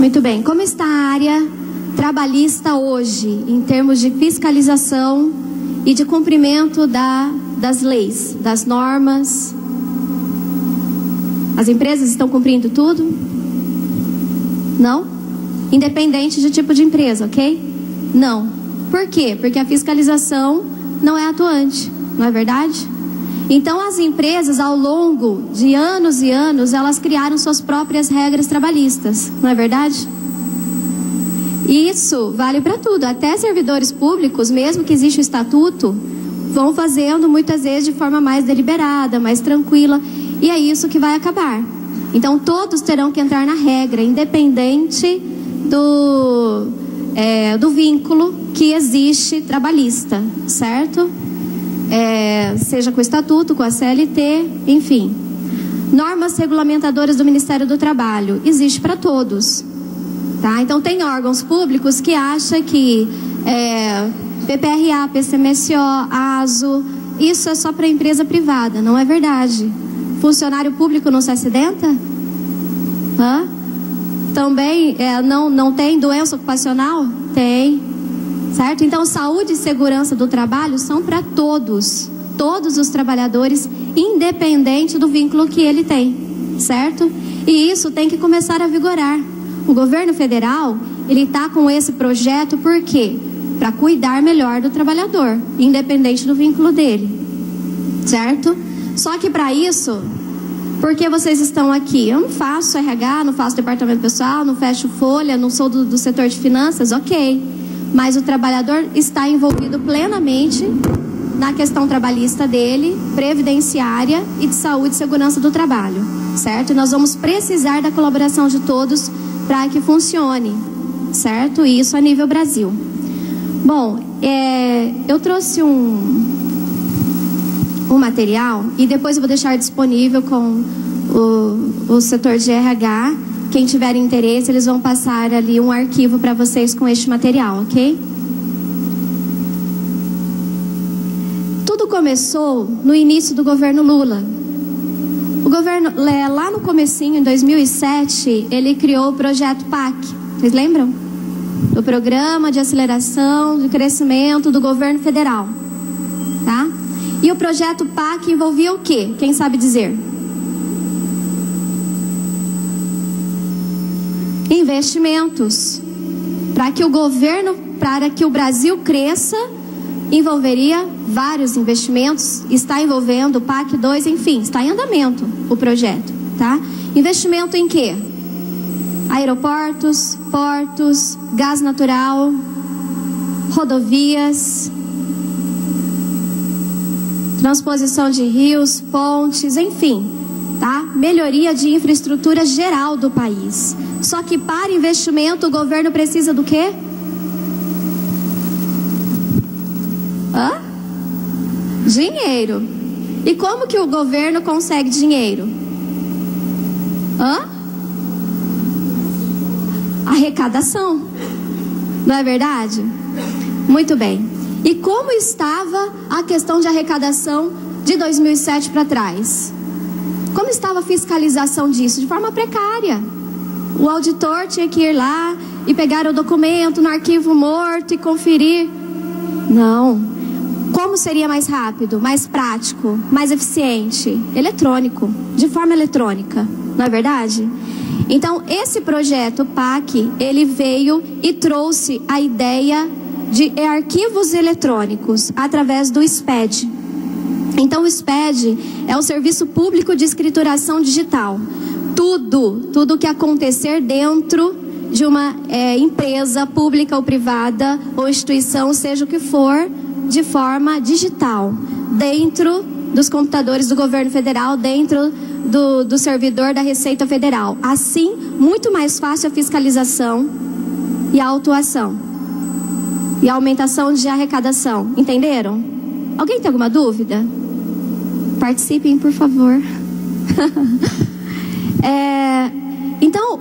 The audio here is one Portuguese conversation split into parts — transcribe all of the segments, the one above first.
Muito bem. Como está a área trabalhista hoje, em termos de fiscalização e de cumprimento das leis, das normas? As empresas estão cumprindo tudo? Não? Independente de tipo de empresa, ok? Não. Por quê? Porque a fiscalização não é atuante, não é verdade? Então as empresas, ao longo de anos e anos, elas criaram suas próprias regras trabalhistas, não é verdade? Isso vale para tudo, até servidores públicos, mesmo que exista o estatuto, vão fazendo muitas vezes de forma mais deliberada, mais tranquila, e é isso que vai acabar. Então todos terão que entrar na regra, independente do vínculo que existe trabalhista, certo? Seja com o estatuto, com a CLT, enfim. Normas regulamentadoras do Ministério do Trabalho, existe para todos. Tá? Então tem órgãos públicos que acham que PPRA, PCMSO, ASO, isso é só para empresa privada, não é verdade. Funcionário público não se acidenta? Hã? Também não tem doença ocupacional? Tem, certo? Então saúde e segurança do trabalho são para todos os trabalhadores, independente do vínculo que ele tem, certo? E isso tem que começar a vigorar. O governo federal, ele está com esse projeto por quê? Para cuidar melhor do trabalhador, independente do vínculo dele, certo? Só que para isso, por que vocês estão aqui? Eu não faço RH, não faço departamento pessoal, não fecho folha, não sou do setor de finanças, ok. Mas o trabalhador está envolvido plenamente na questão trabalhista dele, previdenciária e de saúde e segurança do trabalho, certo? E nós vamos precisar da colaboração de todos para que funcione, certo? Isso a nível Brasil. Bom, eu trouxe um material e depois eu vou deixar disponível com o setor de RH. Quem tiver interesse, eles vão passar ali um arquivo para vocês com este material, ok? Tudo começou no início do governo Lula. O governo, lá no comecinho, em 2007, ele criou o projeto PAC. Vocês lembram? Do Programa de Aceleração de Crescimento do Governo Federal. Tá? E o projeto PAC envolvia o quê? Quem sabe dizer? Investimentos. Para que o Brasil cresça, envolveria vários investimentos, está envolvendo o PAC 2, enfim, está em andamento o projeto, tá? Investimento em quê? Aeroportos, portos, gás natural, rodovias, transposição de rios, pontes, enfim, tá? Melhoria de infraestrutura geral do país. Só que para investimento o governo precisa do quê? Dinheiro. E como que o governo consegue dinheiro? Arrecadação. Não é verdade? Muito bem. E como estava a questão de arrecadação de 2007 para trás? Como estava a fiscalização disso? De forma precária. O auditor tinha que ir lá e pegar o documento no arquivo morto e conferir. Não. Como seria mais rápido, mais prático, mais eficiente? Eletrônico, de forma eletrônica, não é verdade? Então, esse projeto PAC, ele veio e trouxe a ideia de arquivos eletrônicos através do SPED. Então, o SPED é o Serviço Público de Escrituração Digital. Tudo que acontecer dentro de uma empresa pública ou privada ou instituição, seja o que for, de forma digital, dentro dos computadores do governo federal, dentro do servidor da Receita Federal. Assim, muito mais fácil a fiscalização e a autuação e a aumentação de arrecadação. Entenderam? Alguém tem alguma dúvida? Participem, por favor. Então,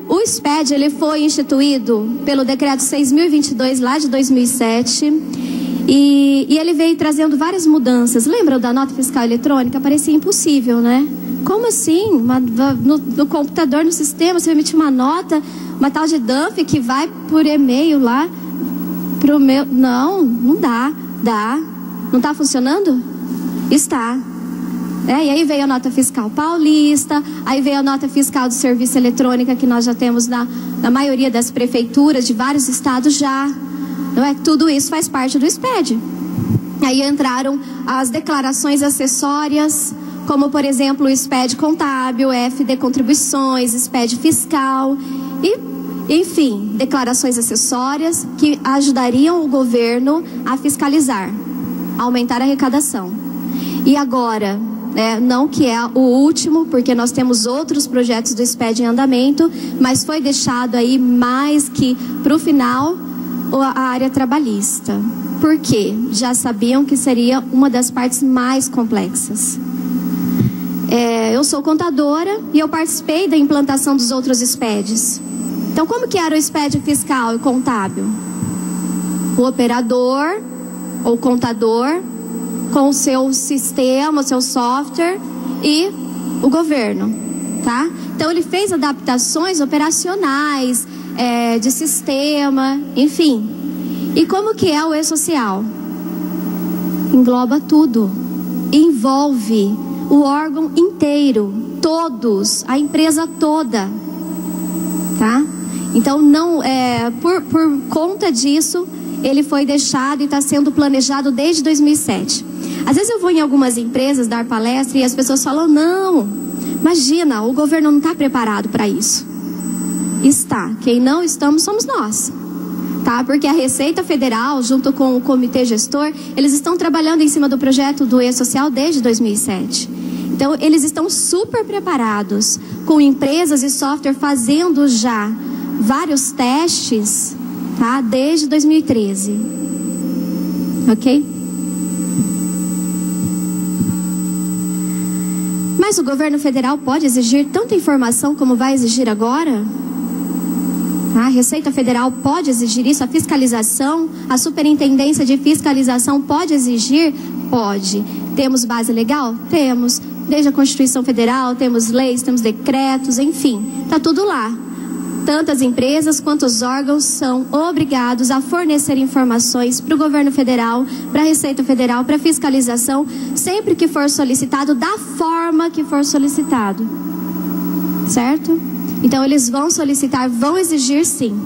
o SPED, ele foi instituído pelo decreto 6.022 lá de 2007 e ele veio trazendo várias mudanças. Lembram da nota fiscal eletrônica? Parecia impossível, né? Como assim? No computador, no sistema, você emitir uma nota, uma tal de dump que vai por e-mail lá pro meu... Não dá. Dá. Não está funcionando? Está. E aí veio a nota fiscal paulista, aí veio a nota fiscal de serviço eletrônica que nós já temos na maioria das prefeituras de vários estados já. Não é? Tudo isso faz parte do SPED. Aí entraram as declarações acessórias, como por exemplo o SPED contábil, FD contribuições, SPED fiscal e, enfim, declarações acessórias que ajudariam o governo a fiscalizar, aumentar a arrecadação. E agora, não que é o último, porque nós temos outros projetos do SPED em andamento, mas foi deixado aí mais que para o final a área trabalhista. Por quê? Já sabiam que seria uma das partes mais complexas. Eu sou contadora e eu participei da implantação dos outros SPEDs. Então, como que era o SPED fiscal e contábil? O operador ou contador com o seu sistema, o seu software e o governo, tá? Então, ele fez adaptações operacionais, de sistema, enfim. E como que é o E-Social? Engloba tudo. Envolve o órgão inteiro, todos, a empresa toda, tá? Então, não, por conta disso, ele foi deixado e está sendo planejado desde 2007. Às vezes eu vou em algumas empresas dar palestra e as pessoas falam, não, imagina, o governo não está preparado para isso. Está. Quem não estamos somos nós. Tá? Porque a Receita Federal, junto com o Comitê Gestor, eles estão trabalhando em cima do projeto do E-Social desde 2007. Então, eles estão super preparados, com empresas e software fazendo já vários testes, tá? Desde 2013. Ok? Mas o governo federal pode exigir tanta informação como vai exigir agora? A Receita Federal pode exigir isso, a fiscalização, a Superintendência de Fiscalização pode exigir? Pode. Temos base legal? Temos. Desde a Constituição Federal, temos leis, temos decretos, enfim, está tudo lá. Tanto as empresas quanto os órgãos são obrigados a fornecer informações para o governo federal, para a Receita Federal, para a fiscalização, sempre que for solicitado, da forma que for solicitado. Certo? Então, eles vão solicitar, vão exigir sim.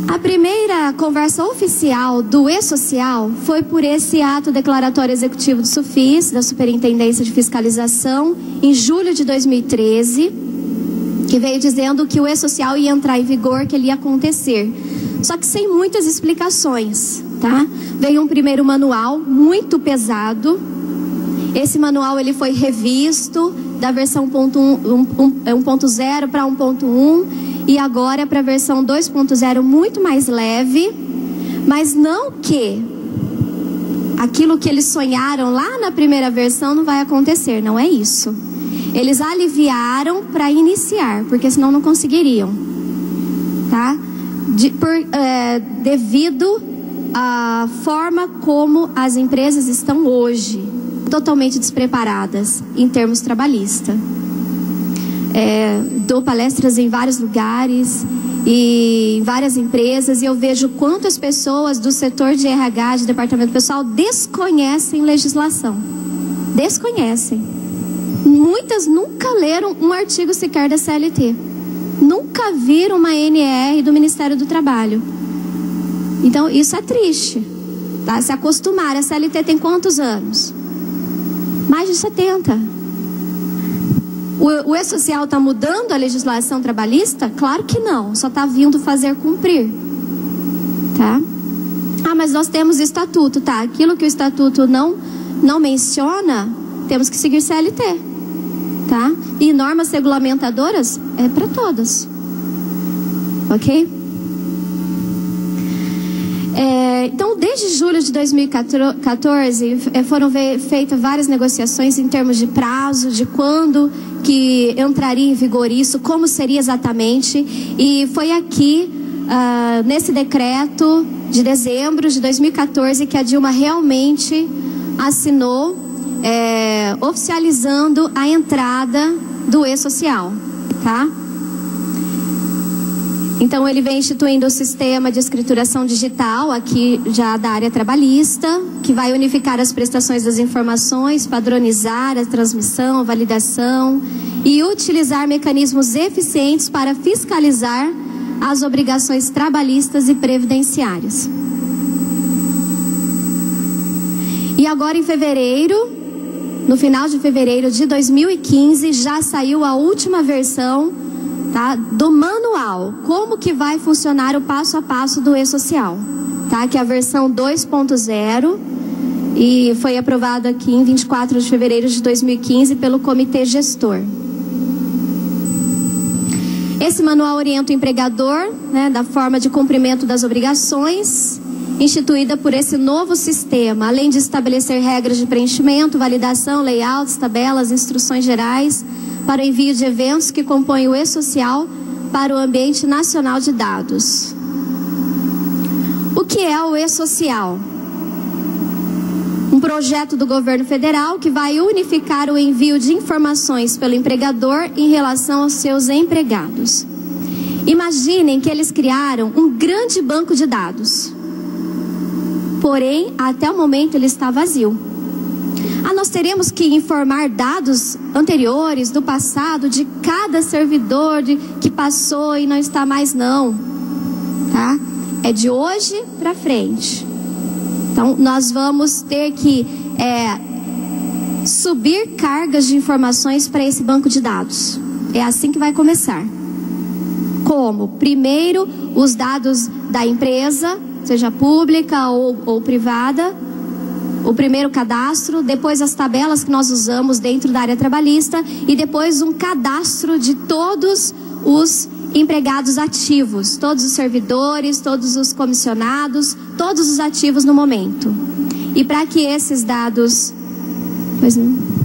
A primeira conversa oficial do E-Social foi por esse ato declaratório executivo do SUFIS, da Superintendência de Fiscalização, em julho de 2013, que veio dizendo que o E-Social ia entrar em vigor, que ele ia acontecer. Só que sem muitas explicações, tá? Veio um primeiro manual muito pesado. Esse manual ele foi revisto da versão 1.0 para 1.1 e agora para a versão 2.0 muito mais leve, mas não que aquilo que eles sonharam lá na primeira versão não vai acontecer, não é isso. Eles aliviaram para iniciar, porque senão não conseguiriam, tá? Devido à forma como as empresas estão hoje, totalmente despreparadas em termos trabalhistas. Dou palestras em vários lugares e em várias empresas e eu vejo quantas pessoas do setor de RH, de departamento pessoal, desconhecem legislação. Desconhecem. Muitas nunca leram um artigo sequer da CLT. Nunca viram uma NR do Ministério do Trabalho. Então, isso é triste. Tá? Se acostumar. A CLT tem quantos anos? Mais de 70. O E-Social está mudando a legislação trabalhista? Claro que não, só está vindo fazer cumprir, tá? Mas nós temos estatuto, tá? Aquilo que o estatuto não menciona, temos que seguir CLT, tá? E normas regulamentadoras é para todas, ok? Então, desde julho de 2014, foram feitas várias negociações em termos de prazo, de quando que entraria em vigor isso, como seria exatamente. E foi aqui, nesse decreto de dezembro de 2014, que a Dilma realmente assinou oficializando a entrada do e-social, tá? Então, ele vem instituindo o sistema de escrituração digital, aqui já da área trabalhista, que vai unificar as prestações das informações, padronizar a transmissão, a validação e utilizar mecanismos eficientes para fiscalizar as obrigações trabalhistas e previdenciárias. E agora, em fevereiro, no final de fevereiro de 2015, já saiu a última versão, tá, do manual, como que vai funcionar o passo a passo do e-social, tá, que é a versão 2.0 e foi aprovado aqui em 24 de fevereiro de 2015 pelo comitê gestor. Esse manual orienta o empregador, né, da forma de cumprimento das obrigações instituída por esse novo sistema, além de estabelecer regras de preenchimento, validação, layouts, tabelas, instruções gerais para o envio de eventos que compõem o e-social para o ambiente nacional de dados. O que é o e-social? Um projeto do governo federal que vai unificar o envio de informações pelo empregador em relação aos seus empregados. Imaginem que eles criaram um grande banco de dados. Porém, até o momento ele está vazio. Nós teremos que informar dados anteriores, do passado, de cada servidor que passou e não está mais não. Tá? É de hoje para frente. Então, nós vamos ter que subir cargas de informações para esse banco de dados. É assim que vai começar. Como? Primeiro, os dados da empresa, seja pública ou privada, o primeiro cadastro, depois as tabelas que nós usamos dentro da área trabalhista e depois um cadastro de todos os empregados ativos, todos os servidores, todos os comissionados, todos os ativos no momento. E para que esses dados... Pois não.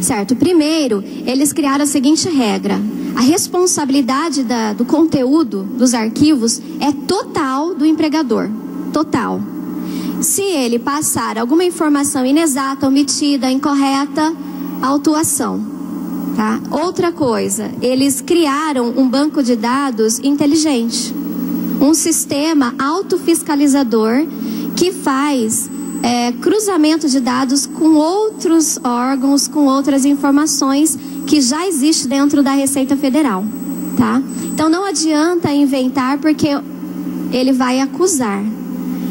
Certo, primeiro, eles criaram a seguinte regra: a responsabilidade do conteúdo dos arquivos é total do empregador, total. Se ele passar alguma informação inexata, omitida, incorreta, autuação, tá? Outra coisa, eles criaram um banco de dados inteligente, um sistema autofiscalizador que faz cruzamento de dados com outros órgãos, com outras informações que já existe dentro da Receita Federal, tá? Então não adianta inventar, porque ele vai acusar.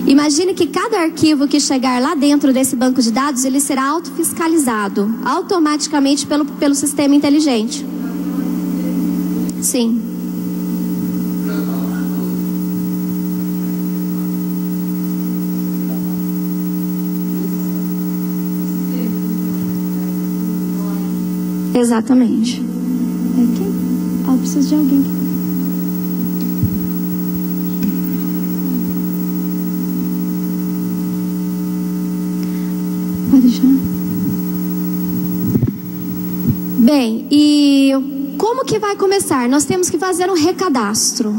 Imagine que cada arquivo que chegar lá dentro desse banco de dados, ele será autofiscalizado automaticamente pelo sistema inteligente. Sim. Exatamente. Eu preciso de alguém. Pode deixar. Bem, e como que vai começar? Nós temos que fazer um recadastro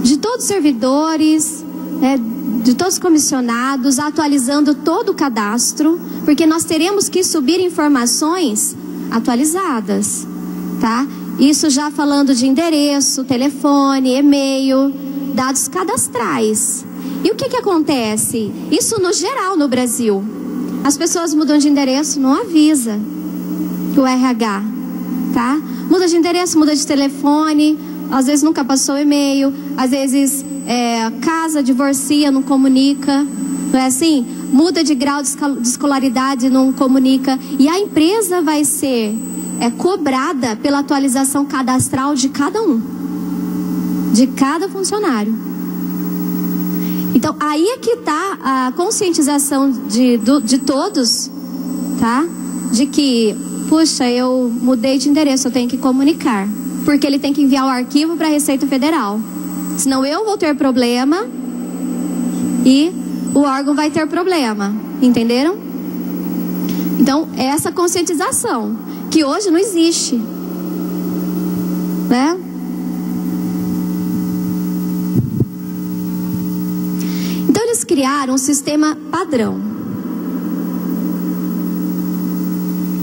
de todos os servidores, de todos os comissionados, atualizando todo o cadastro, porque nós teremos que subir informações atualizadas, tá? Isso já falando de endereço, telefone, e-mail, dados cadastrais. E o que acontece? Isso no geral no Brasil. As pessoas mudam de endereço, não avisa o RH, tá? Muda de endereço, muda de telefone, às vezes nunca passou e-mail, às vezes casa, divorcia, não comunica, não é assim? Muda de grau de escolaridade, não comunica. E a empresa vai ser cobrada pela atualização cadastral de cada um, de cada funcionário. Então, aí é que está a conscientização de todos, tá? De que, puxa, eu mudei de endereço, eu tenho que comunicar. Porque ele tem que enviar o arquivo para a Receita Federal. Senão eu vou ter problema e o órgão vai ter problema, entenderam? Então, essa conscientização, que hoje não existe, né? Então, eles criaram um sistema padrão.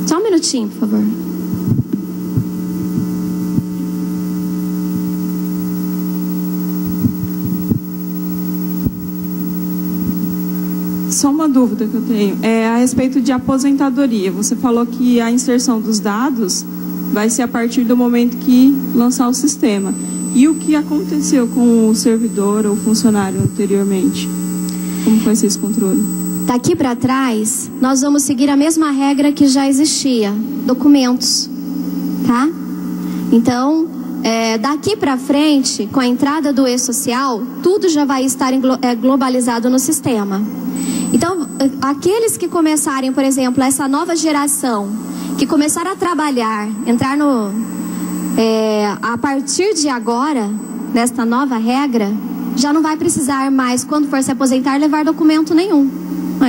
Só um minutinho, por favor. Só uma dúvida que eu tenho, a respeito de aposentadoria. Você falou que a inserção dos dados vai ser a partir do momento que lançar o sistema. E o que aconteceu com o servidor ou funcionário anteriormente? Como vai ser esse controle? Daqui para trás, nós vamos seguir a mesma regra que já existia, documentos, tá? Então, daqui para frente, com a entrada do e-social, tudo já vai estar globalizado no sistema. Então, aqueles que começarem, por exemplo, essa nova geração, que começaram a trabalhar, entrar a partir de agora, nesta nova regra, já não vai precisar mais, quando for se aposentar, levar documento nenhum.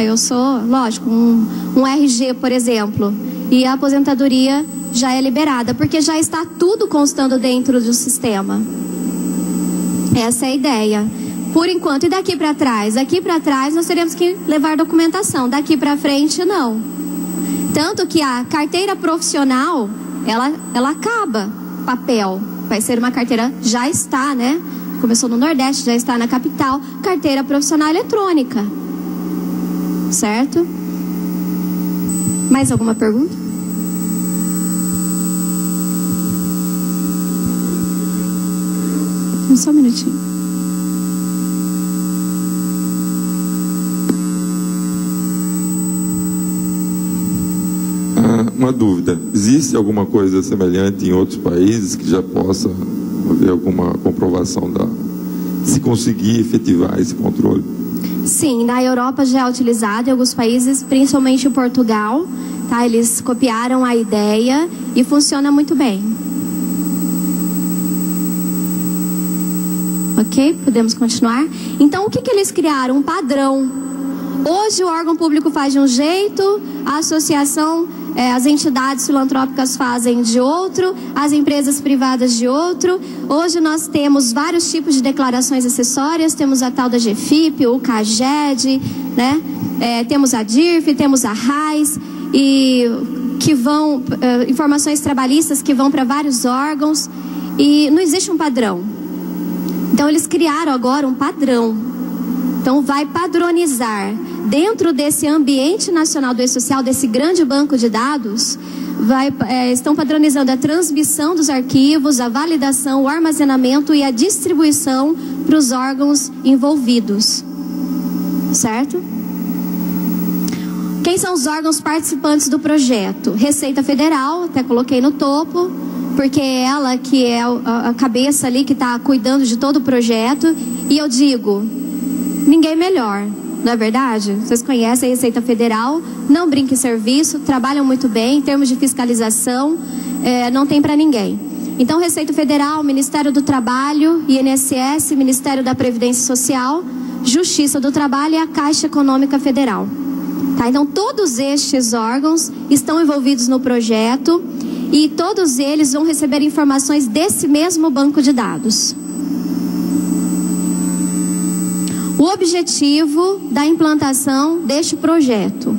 Eu sou, lógico, um RG, por exemplo, e a aposentadoria já é liberada, porque já está tudo constando dentro do sistema. Essa é a ideia. Por enquanto, e daqui para trás? Daqui para trás nós teremos que levar documentação, daqui para frente não. Tanto que a carteira profissional, ela acaba, papel, vai ser uma carteira, já está, né? Começou no Nordeste, já está na capital, carteira profissional eletrônica. Certo? Mais alguma pergunta? Só um minutinho. Uma dúvida, existe alguma coisa semelhante em outros países que já possa haver alguma comprovação de se conseguir efetivar esse controle? Sim, na Europa já é utilizado em alguns países, principalmente em Portugal, tá? Eles copiaram a ideia e funciona muito bem. Ok? Podemos continuar? Então, o que eles criaram? Um padrão. Hoje o órgão público faz de um jeito, a associação, as entidades filantrópicas fazem de outro, as empresas privadas de outro. Hoje nós temos vários tipos de declarações acessórias, temos a tal da GFIP, o CAGED, né? Temos a DIRF, temos a RAIS, e que vão, informações trabalhistas que vão para vários órgãos, e não existe um padrão. Então eles criaram agora um padrão. Então vai padronizar dentro desse ambiente nacional do e-social, desse grande banco de dados, estão padronizando a transmissão dos arquivos, a validação, o armazenamento e a distribuição para os órgãos envolvidos. Certo? Quem são os órgãos participantes do projeto? Receita Federal, até coloquei no topo, porque é ela que é a cabeça ali que está cuidando de todo o projeto. E eu digo, ninguém melhor, não é verdade? Vocês conhecem a Receita Federal, não brinca em serviço, trabalham muito bem em termos de fiscalização, não tem para ninguém. Então, Receita Federal, Ministério do Trabalho, INSS, Ministério da Previdência Social, Justiça do Trabalho e a Caixa Econômica Federal. Tá? Então, todos estes órgãos estão envolvidos no projeto e todos eles vão receber informações desse mesmo banco de dados. O objetivo da implantação deste projeto: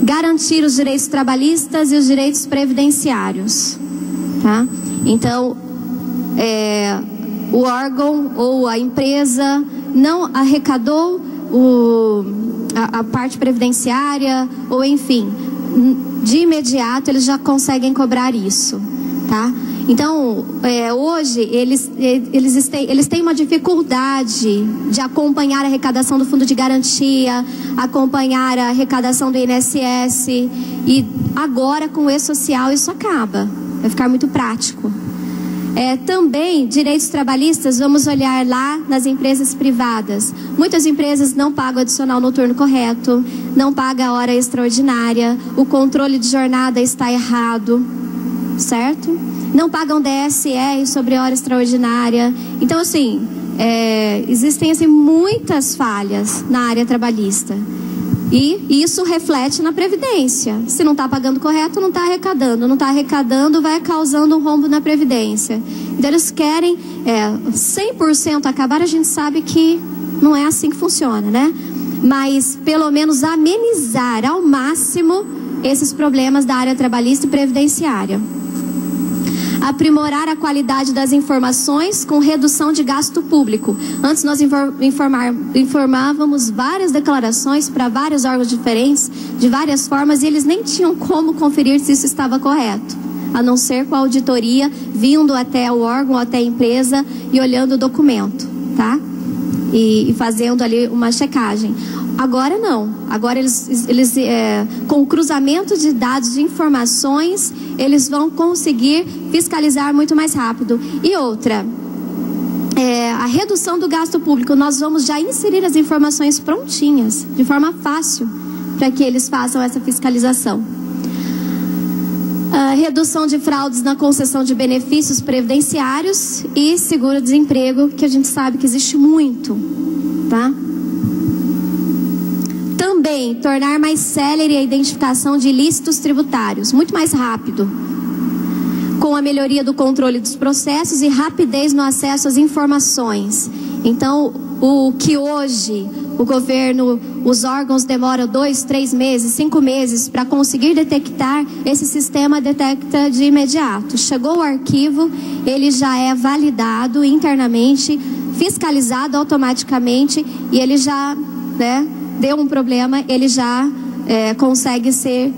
garantir os direitos trabalhistas e os direitos previdenciários. Tá? Então, o órgão ou a empresa não arrecadou a parte previdenciária, ou enfim, de imediato eles já conseguem cobrar isso, tá? Então, hoje eles têm uma dificuldade de acompanhar a arrecadação do Fundo de Garantia, acompanhar a arrecadação do INSS, e agora com o e-social isso acaba, vai ficar muito prático. Também, direitos trabalhistas, vamos olhar lá nas empresas privadas. Muitas empresas não pagam adicional noturno correto, não pagam a hora extraordinária, o controle de jornada está errado, certo? Não pagam DSR sobre hora extraordinária. Então, assim, existem assim, muitas falhas na área trabalhista. E isso reflete na Previdência. Se não está pagando correto, não está arrecadando. Não está arrecadando, vai causando um rombo na Previdência. Então eles querem 100% acabar. A gente sabe que não é assim que funciona, né? Mas pelo menos amenizar ao máximo esses problemas da área trabalhista e previdenciária. Aprimorar a qualidade das informações com redução de gasto público. Antes nós informávamos várias declarações para vários órgãos diferentes, de várias formas, e eles nem tinham como conferir se isso estava correto, a não ser com a auditoria vindo até o órgão, até a empresa e olhando o documento, tá? E fazendo ali uma checagem. Agora não. Agora eles com o cruzamento de dados, de informações, eles vão conseguir fiscalizar muito mais rápido. E outra, a redução do gasto público. Nós vamos já inserir as informações prontinhas, de forma fácil, para que eles façam essa fiscalização. Redução de fraudes na concessão de benefícios previdenciários e seguro-desemprego, que a gente sabe que existe muito, tá? Também tornar mais célere a identificação de ilícitos tributários, muito mais rápido, com a melhoria do controle dos processos e rapidez no acesso às informações. Então, o que hoje o governo, os órgãos demoram 2, 3 meses, 5 meses para conseguir detectar, esse sistema detecta de imediato. Chegou o arquivo, ele já é validado internamente, fiscalizado automaticamente e ele já, né, deu um problema, ele já consegue ser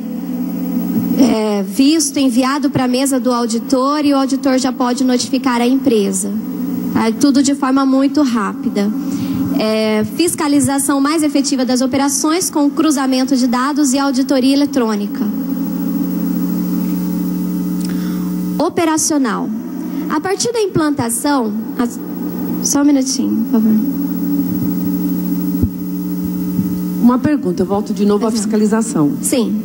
visto, enviado para a mesa do auditor e o auditor já pode notificar a empresa. Tudo de forma muito rápida. Fiscalização mais efetiva das operações com cruzamento de dados e auditoria eletrônica. Operacional. A partir da implantação... Só um minutinho, por favor. Uma pergunta, eu volto de novo à fiscalização. Sim.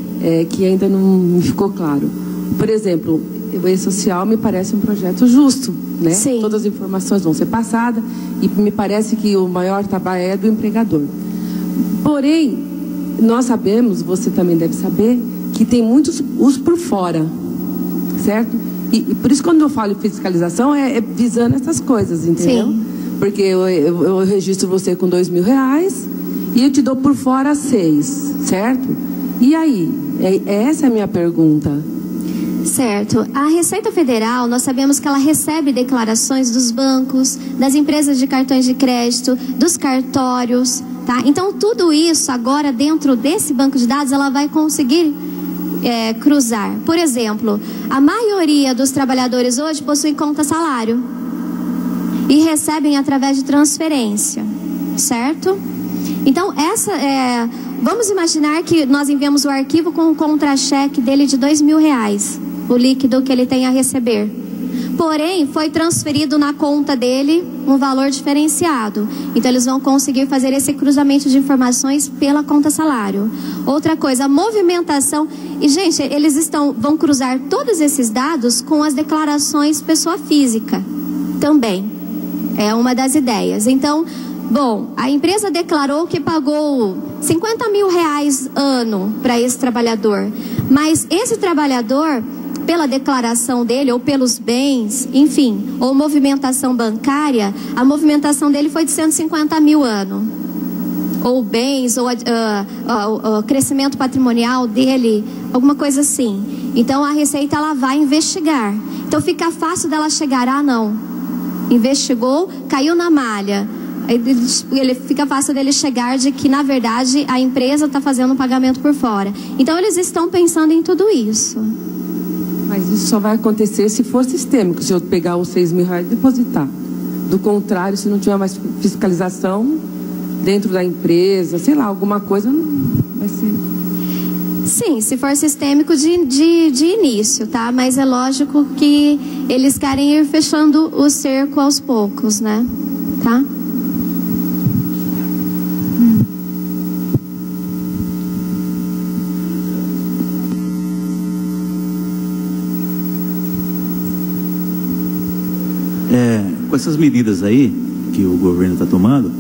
Que ainda não me ficou claro. Por exemplo, o E-Social me parece um projeto justo, né? Sim. Todas as informações vão ser passadas e me parece que o maior trabalho é do empregador. Porém, nós sabemos, você também deve saber, que tem muitos usos por fora, certo? E por isso quando eu falo em fiscalização é visando essas coisas, entendeu? Sim. Porque eu registro você com R$2.000 e eu te dou por fora 6, certo? E aí? Essa é a minha pergunta. Certo. A Receita Federal, nós sabemos que ela recebe declarações dos bancos, das empresas de cartões de crédito, dos cartórios, tá? Então, tudo isso agora dentro desse banco de dados, ela vai conseguir cruzar. Por exemplo, a maioria dos trabalhadores hoje possui conta salário e recebem através de transferência, certo? Então, vamos imaginar que nós enviamos o arquivo com o contra-cheque dele de R$2.000, o líquido que ele tem a receber. Porém, foi transferido na conta dele um valor diferenciado. Então, eles vão conseguir fazer esse cruzamento de informações pela conta salário. Outra coisa, a movimentação. E, gente, eles vão cruzar todos esses dados com as declarações pessoa física também. É uma das ideias. Então, bom, a empresa declarou que pagou R$50.000 ano para esse trabalhador. Mas esse trabalhador, pela declaração dele, ou pelos bens, enfim, ou movimentação bancária, a movimentação dele foi de R$150.000 ano. Ou bens, ou o crescimento patrimonial dele, alguma coisa assim. Então a Receita, ela vai investigar. Então fica fácil dela chegar, não, investigou, caiu na malha. Ele fica fácil dele chegar de que, na verdade, a empresa está fazendo um pagamento por fora. Então, eles estão pensando em tudo isso. Mas isso só vai acontecer se for sistêmico, se eu pegar os R$6.000 e depositar. Do contrário, se não tiver mais fiscalização dentro da empresa, sei lá, alguma coisa, não vai ser... Sim, se for sistêmico de início, tá? Mas é lógico que eles querem ir fechando o cerco aos poucos, né? Tá? Com essas medidas aí, que o governo está tomando,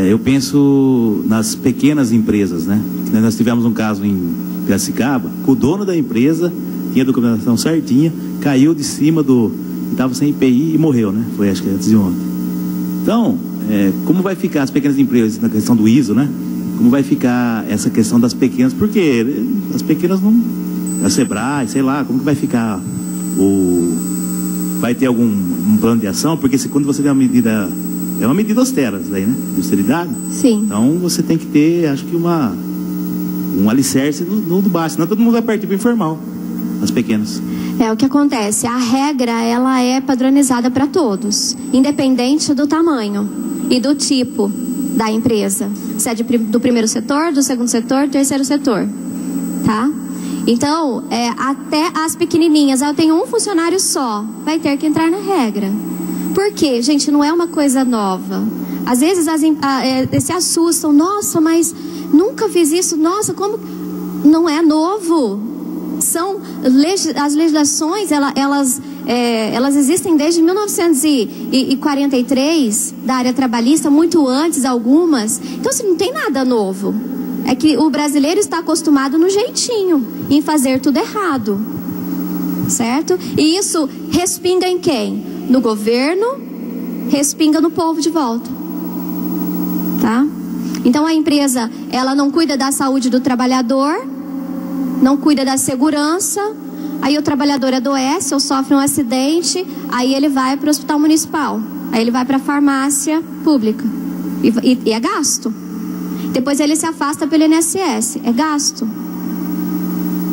eu penso nas pequenas empresas, né? Nós tivemos um caso em Piracicaba, que o dono da empresa tinha a documentação certinha, caiu de cima estava sem IPI e morreu, né? Foi, acho que antes de ontem. Então, como vai ficar as pequenas empresas na questão do ISO, né? Como vai ficar essa questão das pequenas? Porque as pequenas não... A Sebrae, sei lá, como que vai ficar vai ter algum plano de ação? Porque quando você tem uma medida... É uma medida austera, daí, né? De austeridade. Sim. Então, você tem que ter, acho que um alicerce no baixo. Senão todo mundo vai partir para o informal. As pequenas. O que acontece? A regra, ela é padronizada para todos, independente do tamanho e do tipo da empresa. Se é do primeiro setor, do segundo setor, terceiro setor, tá? Então, até as pequenininhas, eu tenho um funcionário só, vai ter que entrar na regra. Por quê? Gente, não é uma coisa nova. Às vezes se assustam, nossa, mas nunca fiz isso, nossa, como... Não é novo. As legislações, elas existem desde 1943, da área trabalhista, muito antes algumas. Então, assim, não tem nada novo. É que o brasileiro está acostumado no jeitinho, em fazer tudo errado. Certo? E isso respinga em quem? No governo, respinga no povo de volta. Tá? Então, a empresa, ela não cuida da saúde do trabalhador, não cuida da segurança, aí o trabalhador adoece ou sofre um acidente, aí ele vai para o hospital municipal, aí ele vai para a farmácia pública, e é gasto. Depois ele se afasta pelo INSS, é gasto,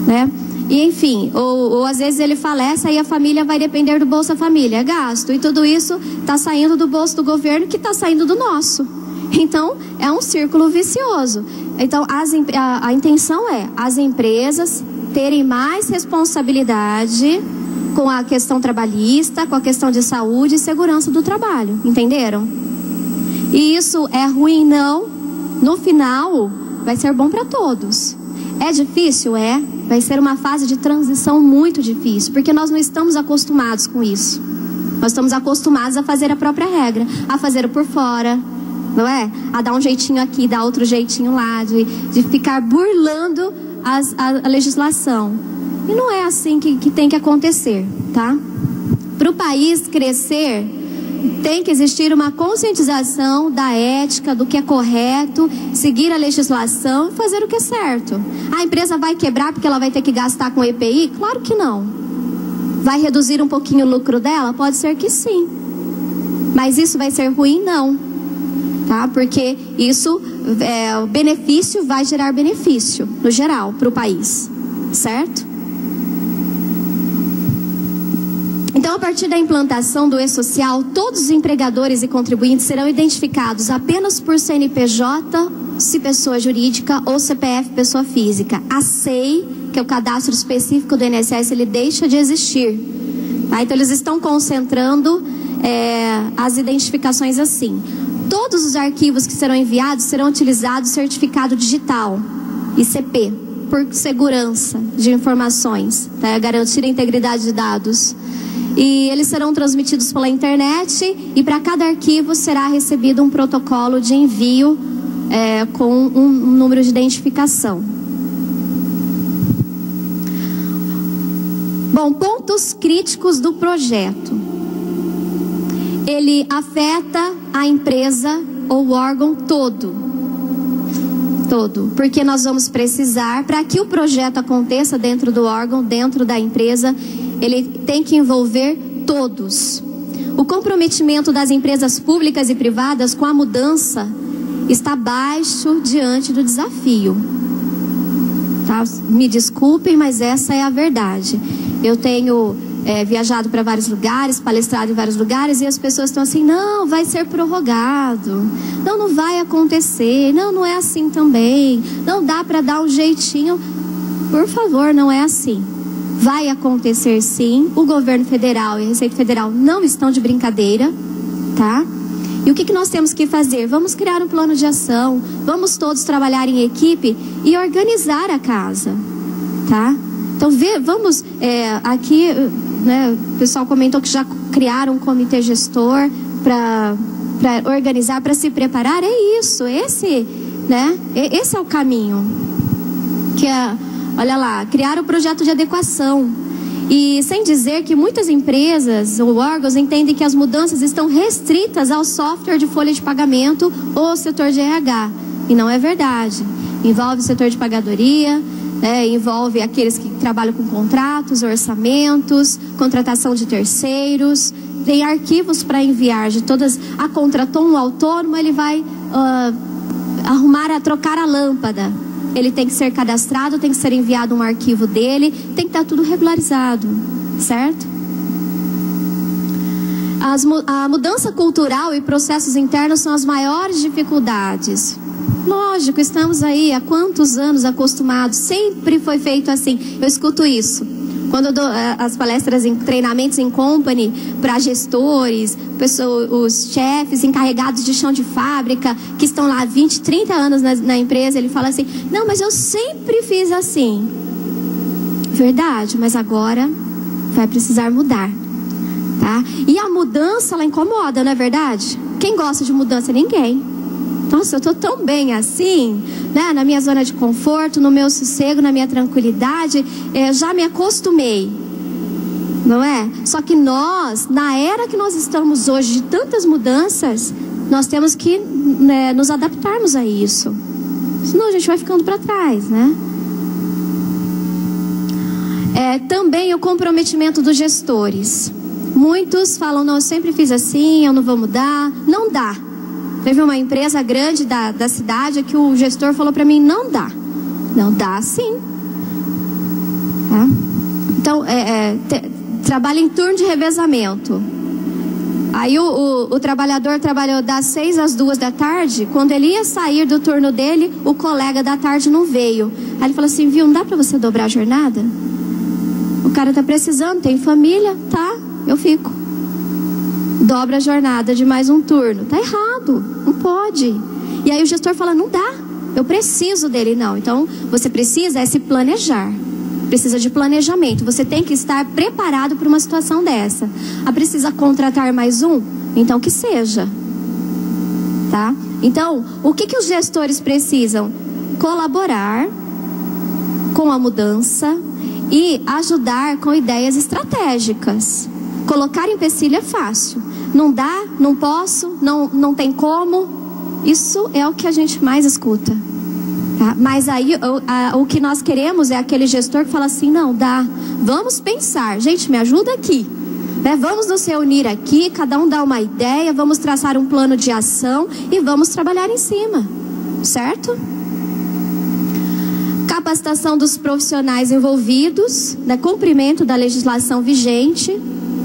né? E enfim, ou às vezes ele falece, aí a família vai depender do Bolsa Família, é gasto, e tudo isso está saindo do bolso do governo, que está saindo do nosso. Então, é um círculo vicioso. Então, a intenção é as empresas terem mais responsabilidade com a questão trabalhista, com a questão de saúde e segurança do trabalho. Entenderam? E isso é ruim, não. No final, vai ser bom para todos. É difícil? Vai ser uma fase de transição muito difícil, porque nós não estamos acostumados com isso. Nós estamos acostumados a fazer a própria regra, a fazer por fora, não é? A dar um jeitinho aqui, dar outro jeitinho lá, de ficar burlando a legislação. E não é assim que tem que acontecer, tá? Para o país crescer, tem que existir uma conscientização da ética, do que é correto, seguir a legislação e fazer o que é certo. A empresa vai quebrar porque ela vai ter que gastar com EPI? Claro que não. Vai reduzir um pouquinho o lucro dela? Pode ser que sim. Mas isso vai ser ruim? Não. Tá? Porque isso, o benefício vai gerar benefício, no geral, para o país. Certo? Então, a partir da implantação do E-Social, todos os empregadores e contribuintes serão identificados apenas por CNPJ, se pessoa jurídica, ou CPF, pessoa física. A SEI, que é o cadastro específico do INSS, ele deixa de existir. Tá? Então, eles estão concentrando as identificações assim. Todos os arquivos que serão enviados serão utilizados certificado digital, ICP, por segurança de informações, tá? Garantir a integridade de dados. E eles serão transmitidos pela internet, e para cada arquivo será recebido um protocolo de envio com um número de identificação. Bom, pontos críticos do projeto. Ele afeta a empresa ou o órgão todo, porque nós vamos precisar, para que o projeto aconteça dentro do órgão, dentro da empresa, ele tem que envolver todos. O comprometimento das empresas públicas e privadas com a mudança está baixo diante do desafio. Tá? Me desculpem, mas essa é a verdade. Eu tenho viajado para vários lugares, palestrado em vários lugares, e as pessoas estão assim, não, vai ser prorrogado, não vai acontecer, não é assim também, não dá para dar um jeitinho. Por favor, não é assim. Vai acontecer sim. O governo federal e a Receita Federal não estão de brincadeira, tá? E o que nós temos que fazer? Vamos criar um plano de ação, vamos todos trabalhar em equipe e organizar a casa, tá? Então, vamos, aqui, né, o pessoal comentou que já criaram um comitê gestor para para organizar, para se preparar, é isso, esse é o caminho. Que é, olha lá, criar o projeto de adequação. E sem dizer que muitas empresas ou órgãos entendem que as mudanças estão restritas ao software de folha de pagamento ou ao setor de RH. E não é verdade. Envolve o setor de pagadoria, envolve aqueles que trabalham com contratos, orçamentos, contratação de terceiros. Tem arquivos para enviar de todas. Contratou um autônomo, ele vai trocar a lâmpada. Ele tem que ser cadastrado, tem que ser enviado um arquivo dele, tem que estar tudo regularizado, certo? A mudança cultural e processos internos são as maiores dificuldades. Lógico, estamos aí há quantos anos acostumados, sempre foi feito assim. Eu escuto isso. Quando eu dou as palestras em treinamentos em company para gestores, os chefes encarregados de chão de fábrica, que estão lá há 20, 30 anos na empresa, ele fala assim, não, mas eu sempre fiz assim. Verdade, mas agora vai precisar mudar, tá? E a mudança, ela incomoda, não é verdade? Quem gosta de mudança? Ninguém. Nossa, eu estou tão bem assim, né? Na minha zona de conforto, no meu sossego, na minha tranquilidade, já me acostumei, não é? Só que nós, na era que nós estamos hoje, de tantas mudanças, nós temos que nos adaptarmos a isso. Senão a gente vai ficando para trás, né? Também o comprometimento dos gestores. Muitos falam, não, eu sempre fiz assim, eu não vou mudar. Não dá. Teve uma empresa grande da cidade que o gestor falou para mim, não dá. Não dá sim. Tá? Então, trabalha em turno de revezamento. Aí o trabalhador trabalhou das 6 às 2 da tarde. Quando ele ia sair do turno dele, o colega da tarde não veio. Aí ele falou assim, viu, não dá para você dobrar a jornada? O cara tá precisando, tem família, tá? Eu fico. Dobra a jornada de mais um turno. Tá errado, não pode. E aí o gestor fala, não dá, eu preciso dele. Não, então você precisa se planejar. Precisa de planejamento. Você tem que estar preparado para uma situação dessa. Precisa contratar mais um? Então que seja. Tá? Então, o que os gestores precisam? Colaborar com a mudança e ajudar com ideias estratégicas. Colocar empecilho é fácil. Não dá, não posso, não tem como. Isso é o que a gente mais escuta. Tá? Mas aí o que nós queremos é aquele gestor que fala assim, não, dá. Vamos pensar. Gente, me ajuda aqui. Vamos nos reunir aqui, cada um dá uma ideia, vamos traçar um plano de ação e vamos trabalhar em cima. Certo? Capacitação dos profissionais envolvidos, cumprimento da legislação vigente.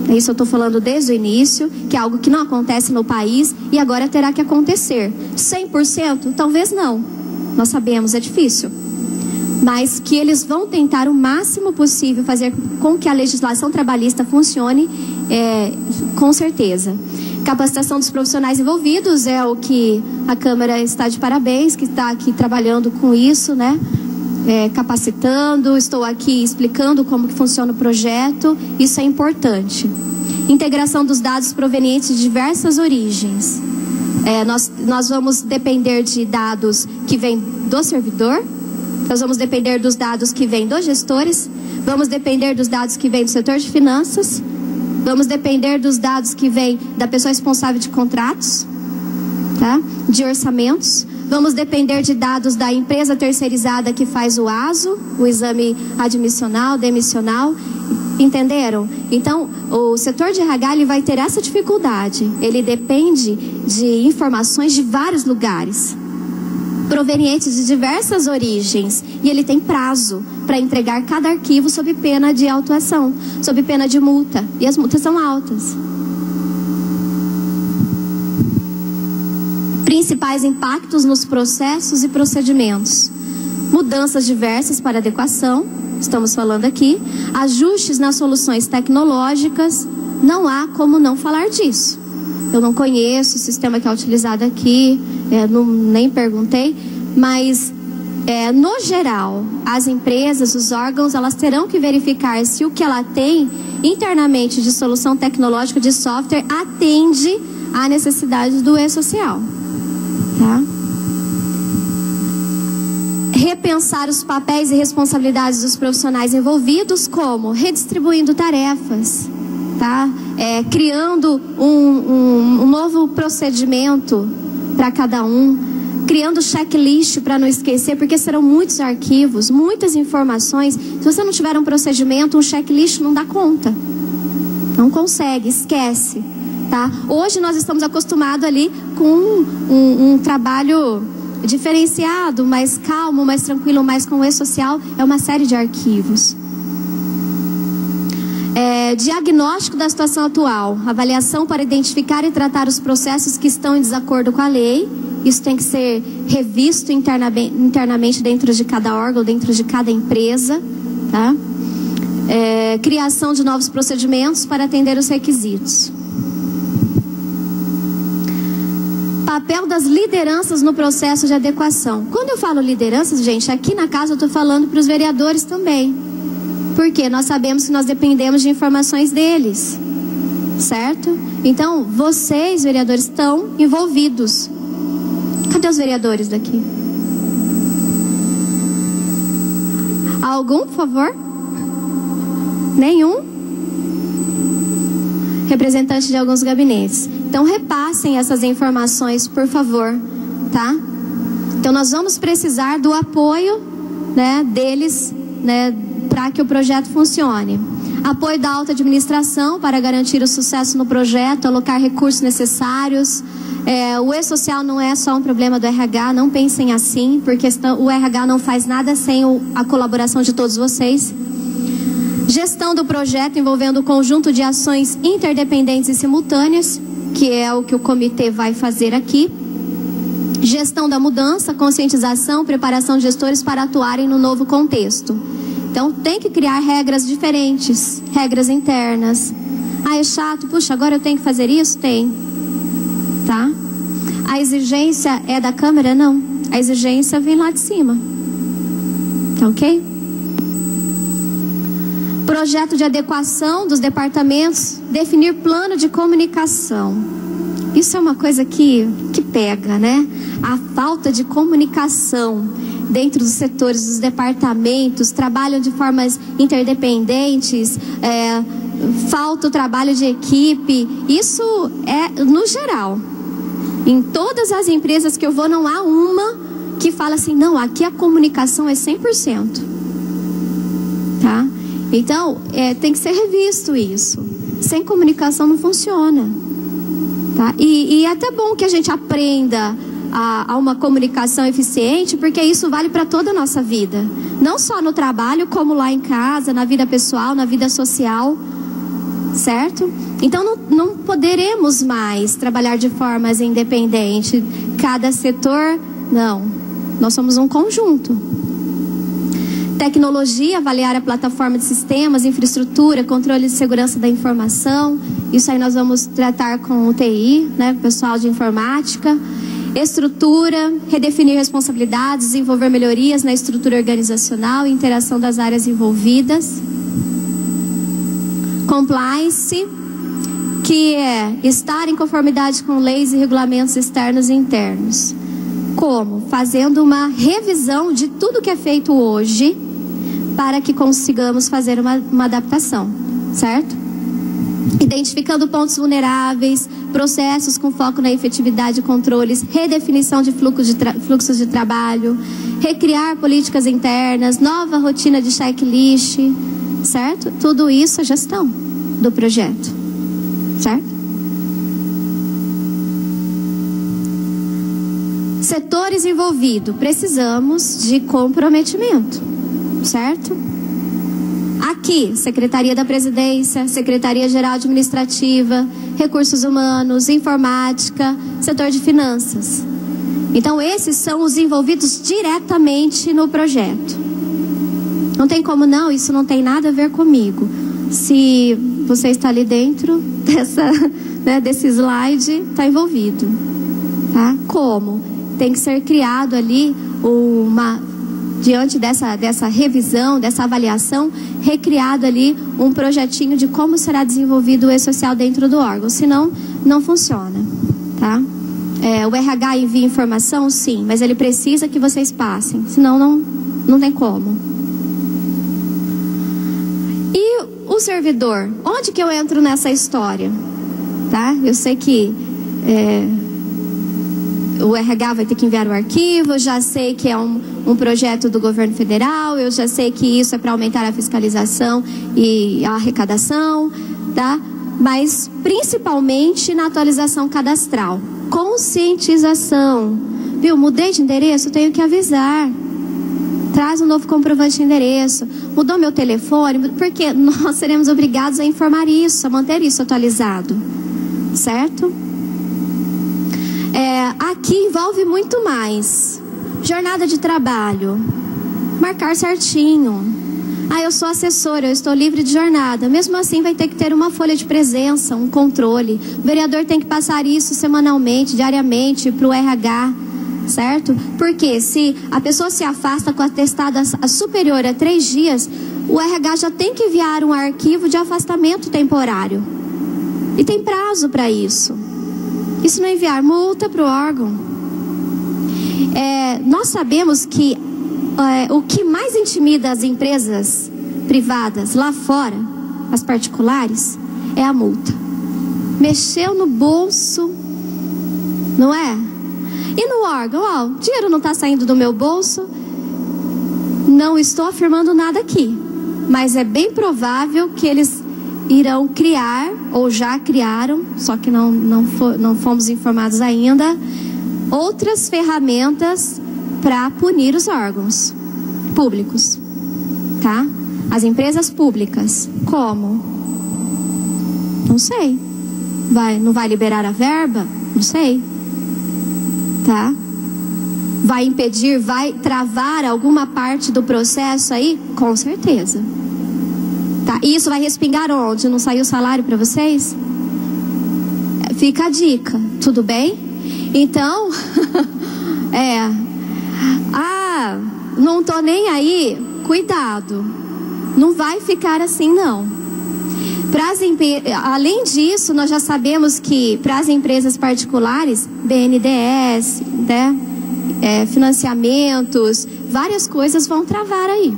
Isso eu estou falando desde o início, que é algo que não acontece no país e agora terá que acontecer. 100%? Talvez não. Nós sabemos, é difícil. Mas que eles vão tentar o máximo possível fazer com que a legislação trabalhista funcione, com certeza. Capacitação dos profissionais envolvidos é o que a Câmara está de parabéns, que está aqui trabalhando com isso, né? Capacitando, estou aqui explicando como que funciona o projeto, isso é importante. Integração dos dados provenientes de diversas origens. Nós vamos depender de dados que vêm do servidor, nós vamos depender dos dados que vêm dos gestores, vamos depender dos dados que vêm do setor de finanças, vamos depender dos dados que vêm da pessoa responsável de contratos, tá? De orçamentos. Vamos depender de dados da empresa terceirizada que faz o ASO, o exame admissional, demissional. Entenderam? Então, o setor de RH ele vai ter essa dificuldade. Ele depende de informações de vários lugares, provenientes de diversas origens. E ele tem prazo para entregar cada arquivo sob pena de autuação, sob pena de multa. E as multas são altas. Principais impactos nos processos e procedimentos. Mudanças diversas para adequação, estamos falando aqui. Ajustes nas soluções tecnológicas, não há como não falar disso. Eu não conheço o sistema que é utilizado aqui, nem perguntei, mas no geral, as empresas, os órgãos, elas terão que verificar se o que ela tem internamente de solução tecnológica de software atende à necessidade do E-Social. Tá? Repensar os papéis e responsabilidades dos profissionais envolvidos, como redistribuindo tarefas, tá? Criando um novo procedimento para cada um, criando checklist para não esquecer, porque serão muitos arquivos, muitas informações. Se você não tiver um procedimento, um checklist não dá conta. Não consegue, esquece. Tá? Hoje nós estamos acostumados ali com um trabalho diferenciado, mais calmo, mais tranquilo, mais com o E-Social, é uma série de arquivos. Diagnóstico da situação atual, avaliação para identificar e tratar os processos que estão em desacordo com a lei. Isso tem que ser revisto internamente dentro de cada órgão, dentro de cada empresa. Tá? Criação de novos procedimentos para atender os requisitos. Papel das lideranças no processo de adequação. Quando eu falo lideranças, gente, aqui na casa eu estou falando para os vereadores também. Porque nós sabemos que nós dependemos de informações deles. Certo? Então, vocês, vereadores, estão envolvidos. Cadê os vereadores daqui? Algum, por favor? Nenhum? Representante de alguns gabinetes. Então, repassem essas informações, por favor, tá? Então, nós vamos precisar do apoio, né, deles, né, para que o projeto funcione. Apoio da alta administração para garantir o sucesso no projeto, alocar recursos necessários. O E-Social não é só um problema do RH, não pensem assim, porque o RH não faz nada sem a colaboração de todos vocês. Gestão do projeto envolvendo o conjunto de ações interdependentes e simultâneas, que é o que o comitê vai fazer aqui. Gestão da mudança, conscientização, preparação de gestores para atuarem no novo contexto. Então, tem que criar regras diferentes, regras internas. É chato, puxa, agora eu tenho que fazer isso? Tem. Tá? A exigência é da Câmara? Não. A exigência vem lá de cima. Tá ok? Projeto de adequação dos departamentos, definir plano de comunicação. Isso é uma coisa que pega, né? A falta de comunicação dentro dos setores, dos departamentos, trabalham de formas interdependentes, falta o trabalho de equipe. Isso é no geral. Em todas as empresas que eu vou, não há uma que fala assim, não, aqui a comunicação é 100%. Tá? Então, tem que ser revisto isso. Sem comunicação não funciona. Tá? E é até bom que a gente aprenda a uma comunicação eficiente, porque isso vale para toda a nossa vida. Não só no trabalho, como lá em casa, na vida pessoal, na vida social. Certo? Então, não poderemos mais trabalhar de formas independentes. Cada setor, não. Nós somos um conjunto. Tecnologia, avaliar a plataforma de sistemas, infraestrutura, controle de segurança da informação. Isso aí nós vamos tratar com o TI, né, pessoal de informática. Estrutura, redefinir responsabilidades, desenvolver melhorias na estrutura organizacional e interação das áreas envolvidas. Compliance, que é estar em conformidade com leis e regulamentos externos e internos. Como? Fazendo uma revisão de tudo que é feito hoje, para que consigamos fazer uma adaptação, certo? Identificando pontos vulneráveis, processos com foco na efetividade e controles, redefinição de fluxos de trabalho, recriar políticas internas, nova rotina de checklist, certo? Tudo isso é gestão do projeto, certo? Setores envolvidos, precisamos de comprometimento, certo? Aqui, Secretaria da Presidência, Secretaria-Geral Administrativa, Recursos Humanos, Informática, setor de Finanças. Então, esses são os envolvidos diretamente no projeto. Não tem como não, isso não tem nada a ver comigo. Se você está ali dentro desse slide, está envolvido. Tá? Como? Tem que ser criado ali diante dessa revisão, dessa avaliação, recriado ali um projetinho de como será desenvolvido o E-Social dentro do órgão. Senão, não funciona. tá? O RH envia informação, sim, mas ele precisa que vocês passem, senão não tem como. E o servidor, onde que eu entro nessa história? Tá? Eu sei que o RH vai ter que enviar o arquivo, eu já sei que é um projeto do governo federal, eu já sei que isso é para aumentar a fiscalização e a arrecadação, tá? Mas principalmente na atualização cadastral. Conscientização. Viu? Mudei de endereço, tenho que avisar. Traz um novo comprovante de endereço. Mudou meu telefone, porque nós seremos obrigados a informar isso, a manter isso atualizado. Certo? Aqui envolve muito mais. Jornada de trabalho. Marcar certinho. Eu sou assessora, eu estou livre de jornada. Mesmo assim vai ter que ter uma folha de presença, um controle. O vereador tem que passar isso semanalmente, diariamente para o RH, certo? Porque se a pessoa se afasta com atestado superior a 3 dias, o RH já tem que enviar um arquivo de afastamento temporário. E tem prazo para isso. E se não enviar, multa para o órgão. Nós sabemos que o que mais intimida as empresas privadas lá fora, as particulares, é a multa. Mexeu no bolso, não é? E no órgão, o dinheiro não está saindo do meu bolso, não estou afirmando nada aqui, mas é bem provável que eles irão criar, ou já criaram, só que não fomos informados ainda, outras ferramentas para punir os órgãos públicos, tá? As empresas públicas, como? Não sei. Não vai liberar a verba? Não sei. Tá? Vai impedir, vai travar alguma parte do processo aí? Com certeza. Tá? E isso vai respingar onde? Não saiu o salário para vocês? Fica a dica, tudo bem? Então, não tô nem aí, cuidado. Não vai ficar assim, não. Além disso, nós já sabemos que para as empresas particulares, BNDES, né, financiamentos, várias coisas vão travar aí.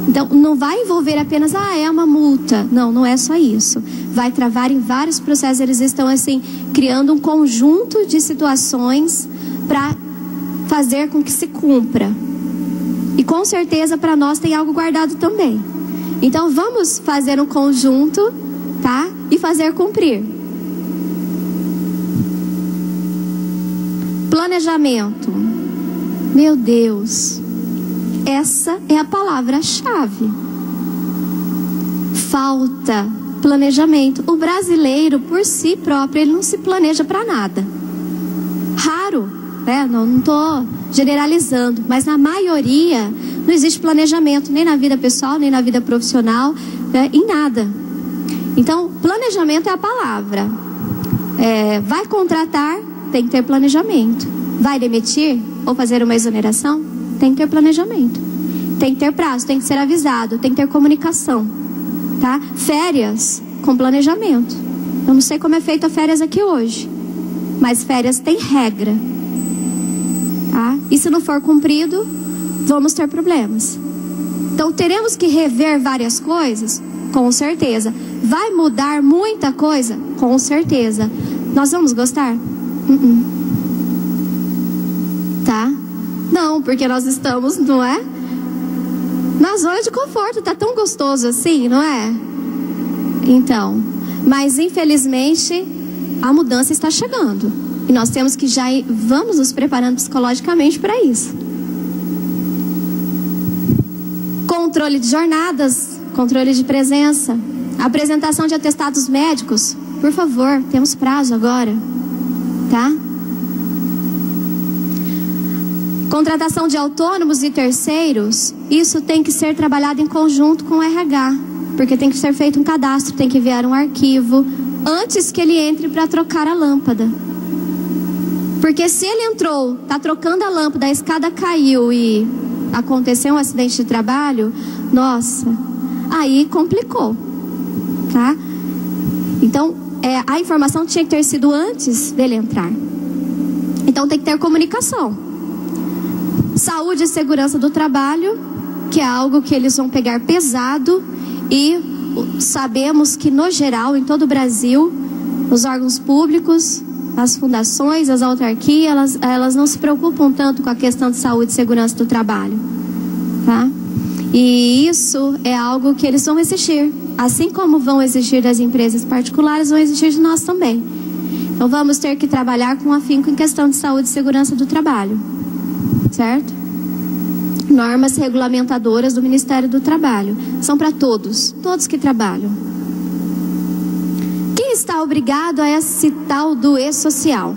Então, não vai envolver apenas, é uma multa. Não é só isso. Vai travar em vários processos. Eles estão, assim, criando um conjunto de situações para fazer com que se cumpra. E com certeza para nós tem algo guardado também. Então vamos fazer um conjunto, tá? E fazer cumprir. Planejamento. Meu Deus. Essa é a palavra-chave. Falta planejamento. O brasileiro, por si próprio, ele não se planeja para nada. Raro, né? Não estou generalizando, mas na maioria não existe planejamento, nem na vida pessoal, nem na vida profissional, né? Em nada. Então, planejamento é a palavra. Vai contratar, tem que ter planejamento. Vai demitir ou fazer uma exoneração, tem que ter planejamento. Tem que ter prazo, tem que ser avisado, tem que ter comunicação, tá? Férias com planejamento. Eu não sei como é feita férias aqui hoje, mas férias tem regra. Tá? E se não for cumprido, vamos ter problemas. Então teremos que rever várias coisas? Com certeza. Vai mudar muita coisa? Com certeza. Nós vamos gostar? Tá? Não, porque nós estamos, não é? Na zona de conforto, tá tão gostoso assim, não é? Então, mas infelizmente a mudança está chegando. E nós temos que vamos nos preparando psicologicamente para isso. Controle de jornadas, controle de presença, apresentação de atestados médicos. Por favor, temos prazo agora, tá? Contratação de autônomos e terceiros, isso tem que ser trabalhado em conjunto com o RH, porque tem que ser feito um cadastro, tem que enviar um arquivo antes que ele entre para trocar a lâmpada. Porque se ele entrou, está trocando a lâmpada, a escada caiu e aconteceu um acidente de trabalho, nossa, aí complicou, tá? Então, a informação tinha que ter sido antes dele entrar. Então tem que ter comunicação. Saúde e segurança do trabalho, que é algo que eles vão pegar pesado, e sabemos que no geral, em todo o Brasil, os órgãos públicos, as fundações, as autarquias, elas não se preocupam tanto com a questão de saúde e segurança do trabalho, tá? E isso é algo que eles vão exigir, assim como vão exigir das empresas particulares, vão exigir de nós também. Então vamos ter que trabalhar com afinco em questão de saúde e segurança do trabalho, certo? Normas regulamentadoras do Ministério do Trabalho são para todos que trabalham. Quem está obrigado a esse tal do e-social?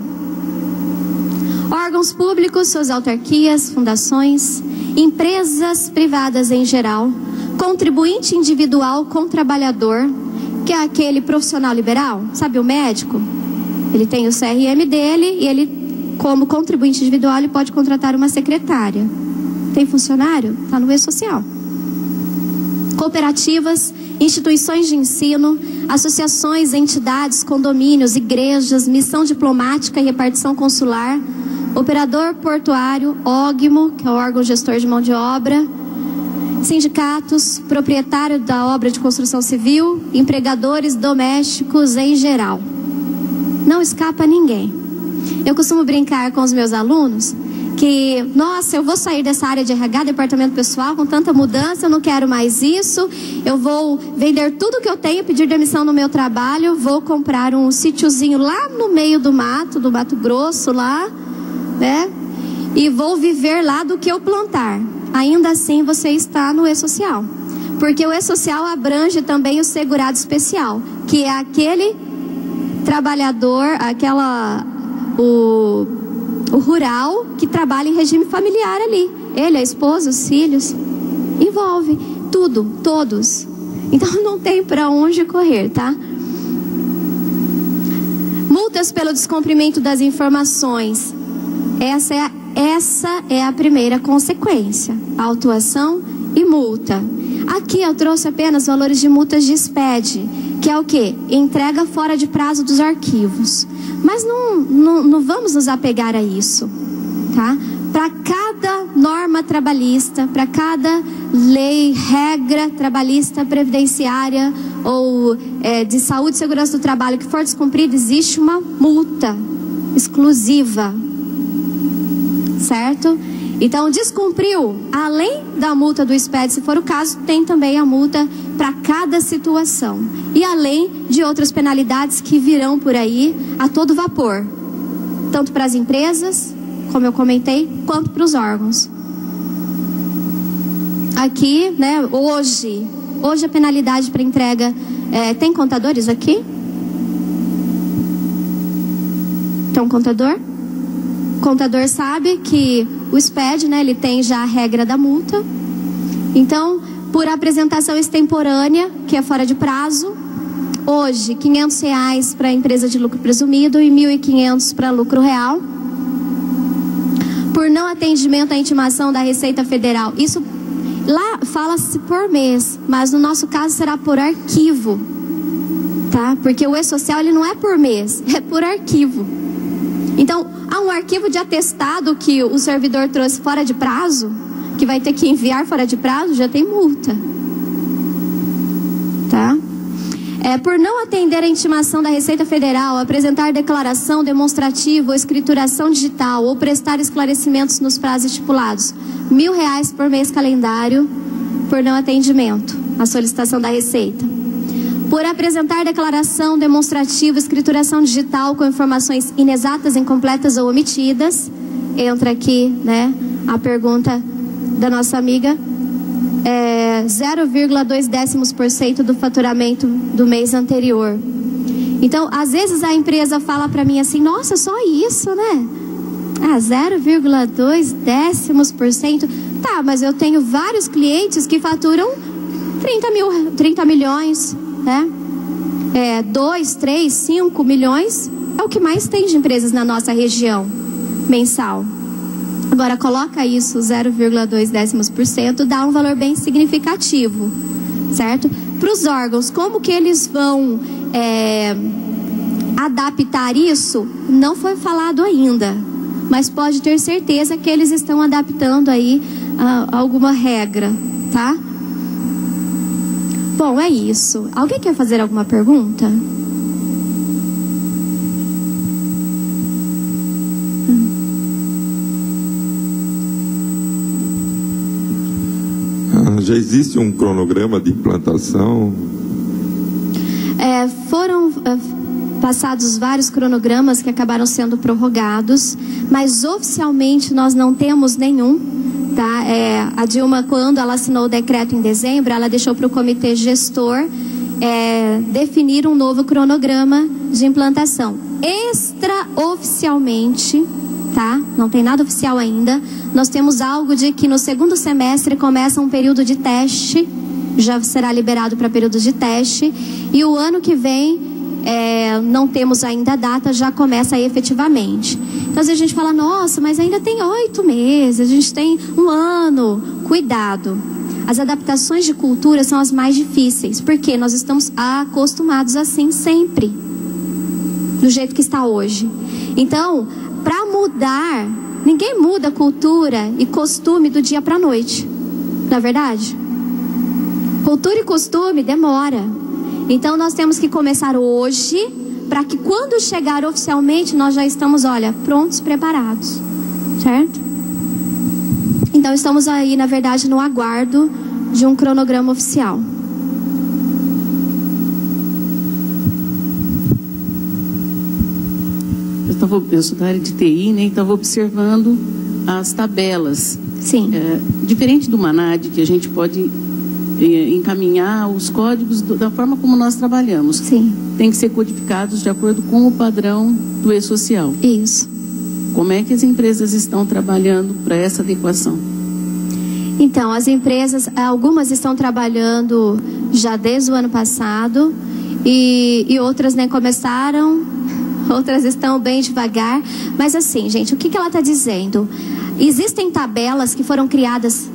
Órgãos públicos, suas autarquias, fundações, empresas privadas em geral, contribuinte individual com trabalhador, que é aquele profissional liberal, sabe, o médico? Ele tem o CRM dele e ele, como contribuinte individual, ele pode contratar uma secretária. Tem funcionário? Está no e-social. Cooperativas, instituições de ensino, associações, entidades, condomínios, igrejas, missão diplomática e repartição consular, operador portuário, OGMO, que é o órgão gestor de mão de obra, sindicatos, proprietário da obra de construção civil, empregadores domésticos em geral. Não escapa ninguém. Eu costumo brincar com os meus alunos que, nossa, eu vou sair dessa área de RH, departamento pessoal, com tanta mudança, eu não quero mais isso, eu vou vender tudo que eu tenho, pedir demissão no meu trabalho, vou comprar um sítiozinho lá no meio do Mato Grosso lá, né? E vou viver lá do que eu plantar. Ainda assim você está no e-social, porque o e-social abrange também o segurado especial, que é aquele trabalhador, o rural que trabalha em regime familiar ali. Ele, a esposa, os filhos, envolve tudo, todos. Então não tem para onde correr, tá? Multas pelo descumprimento das informações. Essa é a primeira consequência. Autuação e multa. Aqui eu trouxe apenas valores de multas de SPED, que é o quê? Entrega fora de prazo dos arquivos. Mas não vamos nos apegar a isso, tá? Para cada norma trabalhista, para cada lei, regra trabalhista, previdenciária ou de saúde e segurança do trabalho que for descumprida, existe uma multa exclusiva, certo? Então, descumpriu, além da multa do SPED, se for o caso, tem também a multa para cada situação. E além de outras penalidades que virão por aí a todo vapor. Tanto para as empresas, como eu comentei, quanto para os órgãos. Aqui, né, hoje a penalidade para entrega... tem contadores aqui? Tem um contador? O contador sabe que o SPED, né, ele tem já a regra da multa. Então, por apresentação extemporânea, que é fora de prazo, hoje, R$500 para a empresa de lucro presumido e R$1.500 para lucro real. Por não atendimento à intimação da Receita Federal, isso lá fala-se por mês, mas no nosso caso será por arquivo, tá? Porque o e-social ele não é por mês, é por arquivo. Então, há um arquivo de atestado que o servidor trouxe fora de prazo, que vai ter que enviar fora de prazo, já tem multa, tá? Por não atender a intimação da Receita Federal, apresentar declaração demonstrativa ou escrituração digital ou prestar esclarecimentos nos prazos estipulados, R$1.000 por mês calendário por não atendimento à solicitação da Receita. Por apresentar declaração demonstrativa, escrituração digital com informações inexatas, incompletas ou omitidas, entra aqui, né, a pergunta da nossa amiga, 0,2% do faturamento do mês anterior. Então, às vezes a empresa fala para mim assim, nossa, só isso, né? 0,2%. Tá, mas eu tenho vários clientes que faturam 30 milhões, né? 2, 3, 5 milhões é o que mais tem de empresas na nossa região mensal. Agora coloca isso, 0,2%, dá um valor bem significativo, certo? Para os órgãos, como que eles vão adaptar isso, não foi falado ainda, mas pode ter certeza que eles estão adaptando aí alguma regra, tá? Bom, é isso. Alguém quer fazer alguma pergunta? Já existe um cronograma de implantação? Foram passados vários cronogramas que acabaram sendo prorrogados, mas oficialmente nós não temos nenhum, tá? A Dilma, quando ela assinou o decreto em dezembro, ela deixou para o comitê gestor definir um novo cronograma de implantação. Extraoficialmente, tá? Não tem nada oficial ainda. Nós temos algo de que no segundo semestre começa um período de teste, já será liberado para período de teste, e o ano que vem, não temos ainda a data, já começa efetivamente. Então, às vezes a gente fala, nossa, mas ainda tem 8 meses, a gente tem 1 ano. Cuidado. As adaptações de cultura são as mais difíceis, porque nós estamos acostumados assim sempre, do jeito que está hoje. Então, para mudar, ninguém muda cultura e costume do dia para a noite, não é verdade? Cultura e costume demora. Então nós temos que começar hoje, para que quando chegar oficialmente nós já estamos, prontos, preparados, certo? Então estamos aí, na verdade, no aguardo de um cronograma oficial. Eu sou da área de TI, né? Então, estava observando as tabelas. Sim. Diferente do MANAD, que a gente pode encaminhar os códigos da forma como nós trabalhamos. Sim. Tem que ser codificados de acordo com o padrão do E-Social. Isso. Como é que as empresas estão trabalhando para essa adequação? Então, as empresas, algumas estão trabalhando já desde o ano passado e outras nem começaram, outras estão bem devagar. Mas assim, gente, o que ela está dizendo? Existem tabelas que foram criadas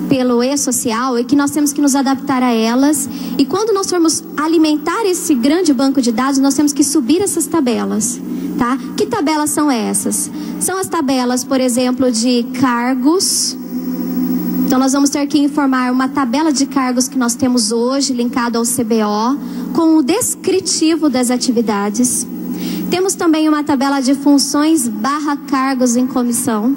pelo E-Social e que nós temos que nos adaptar a elas. E quando nós formos alimentar esse grande banco de dados, nós temos que subir essas tabelas, tá? Que tabelas são essas? São as tabelas, por exemplo, de cargos. Então nós vamos ter que informar uma tabela de cargos que nós temos hoje, linkado ao CBO, com o descritivo das atividades. Temos também uma tabela de funções / cargos em comissão,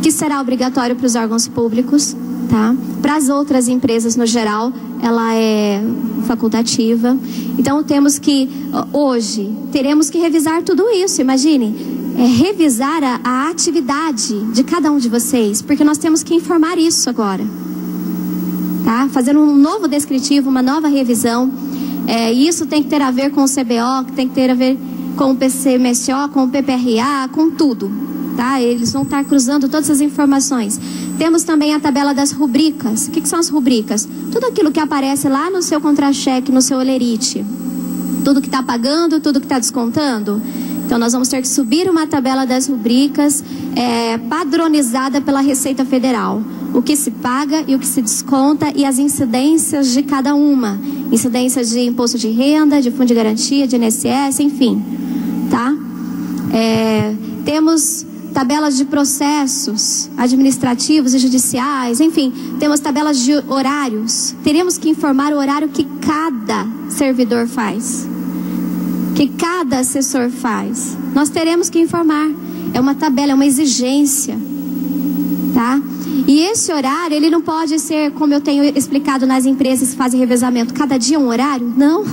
que será obrigatório para os órgãos públicos, tá? Para as outras empresas no geral, ela é facultativa. Então temos que, hoje, teremos que revisar tudo isso. Imagine, revisar a atividade de cada um de vocês, porque nós temos que informar isso agora, tá? Fazer um novo descritivo, uma nova revisão. Isso tem que ter a ver com o CBO, tem que ter a ver com o PCMSO, com o PPRA, com tudo, tá? Eles vão estar cruzando todas as informações. Temos também a tabela das rubricas. O que são as rubricas? Tudo aquilo que aparece lá no seu contra-cheque, no seu olerite. Tudo que está pagando, tudo que está descontando. Então nós vamos ter que subir uma tabela das rubricas padronizada pela Receita Federal. O que se paga e o que se desconta e as incidências de cada uma. Incidências de imposto de renda, de fundo de garantia, de INSS, enfim, tá? Temos tabelas de processos administrativos e judiciais, enfim, temos tabelas de horários. Teremos que informar o horário que cada servidor faz, que cada assessor faz. Nós teremos que informar. É uma tabela, é uma exigência, tá? E esse horário, ele não pode ser, como eu tenho explicado nas empresas que fazem revezamento, cada dia um horário? Não,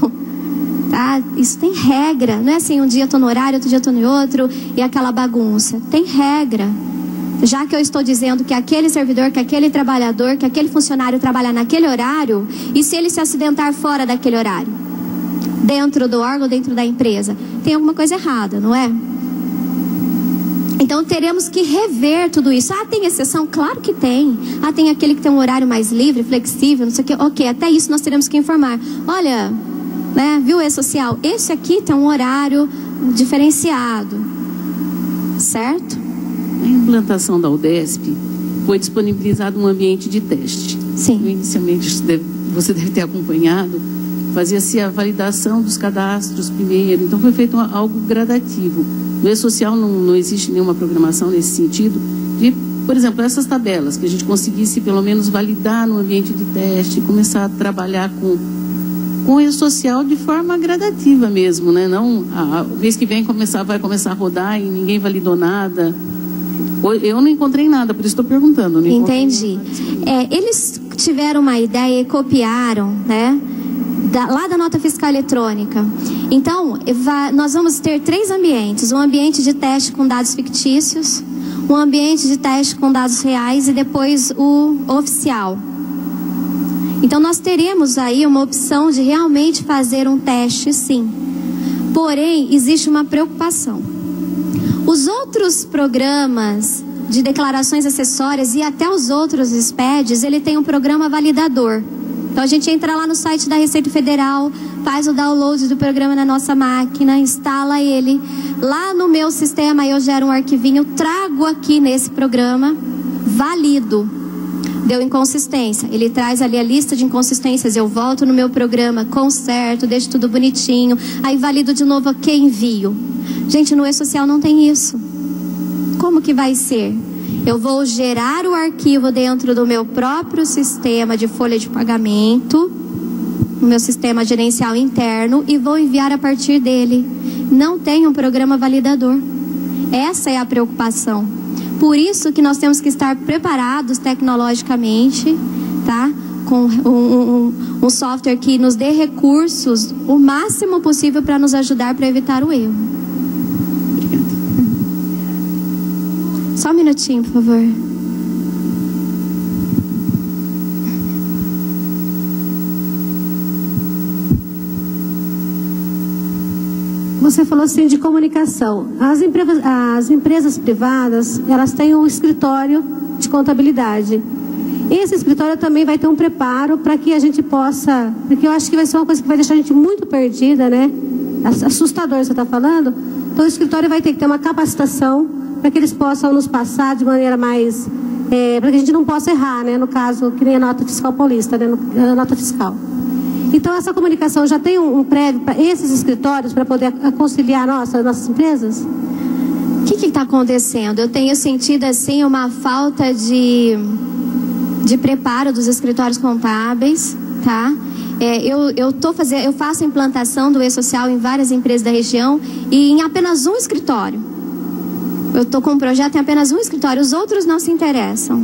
tá? Isso tem regra. Não é assim, um dia eu estou no horário, outro dia eu estou no outro, e aquela bagunça. Tem regra. Já que eu estou dizendo que aquele servidor, que aquele trabalhador, que aquele funcionário trabalha naquele horário, e se ele se acidentar fora daquele horário? Dentro do órgão, dentro da empresa, tem alguma coisa errada, não é? Então teremos que rever tudo isso. Tem exceção? Claro que tem. Tem aquele que tem um horário mais livre, flexível, não sei o que. Ok, até isso nós teremos que informar. Olha, viu, E-Social? Esse aqui tem um horário diferenciado, certo? Na implantação da UDESP, foi disponibilizado um ambiente de teste. Sim. Inicialmente, você deve ter acompanhado, fazia-se a validação dos cadastros primeiro, então foi feito algo gradativo. No E-Social não existe nenhuma programação nesse sentido de, por exemplo, essas tabelas, que a gente conseguisse pelo menos validar no ambiente de teste, começar a trabalhar com o E-Social de forma gradativa mesmo, né? Não, o mês que vem vai começar a rodar e ninguém validou nada. Eu não encontrei nada, por isso estou perguntando. Entendi. Eles tiveram uma ideia e copiaram, né? Lá da nota fiscal eletrônica. Então, nós vamos ter 3 ambientes. Um ambiente de teste com dados fictícios, um ambiente de teste com dados reais e depois o oficial. Então, nós teremos aí uma opção de realmente fazer um teste, sim. Porém, existe uma preocupação. Os outros programas de declarações acessórias e até os outros SPEDs, ele tem um programa validador. Então, a gente entra lá no site da Receita Federal, faz o download do programa na nossa máquina, instala ele. Lá no meu sistema, eu gero um arquivinho, trago aqui nesse programa, valido. Deu inconsistência. Ele traz ali a lista de inconsistências, eu volto no meu programa, conserto, deixo tudo bonitinho, aí valido de novo, ok, envio. Gente, no E-Social não tem isso. Como que vai ser? Eu vou gerar o arquivo dentro do meu próprio sistema de folha de pagamento, no meu sistema gerencial interno, e vou enviar a partir dele. Não tem um programa validador. Essa é a preocupação. Por isso que nós temos que estar preparados tecnologicamente, tá? Com um software que nos dê recursos o máximo possível para nos ajudar para evitar o erro. Só um minutinho, por favor. Você falou assim de comunicação. As empresas privadas, elas têm um escritório de contabilidade. Esse escritório também vai ter um preparo para que a gente possa... Porque eu acho que vai ser uma coisa que vai deixar a gente muito perdida, né? Assustador, você está falando? Então o escritório vai ter que ter uma capacitação para que eles possam nos passar de maneira mais... para que a gente não possa errar, né? No caso, que nem a nota fiscal paulista, né? A nota fiscal. Então, essa comunicação já tem um prévio para esses escritórios para poder conciliar nossas empresas? O que está acontecendo? Eu tenho sentido, assim, uma falta de preparo dos escritórios contábeis, tá? Eu faço a implantação do E-Social em várias empresas da região e em apenas um escritório. Eu estou com um projeto em apenas um escritório, os outros não se interessam,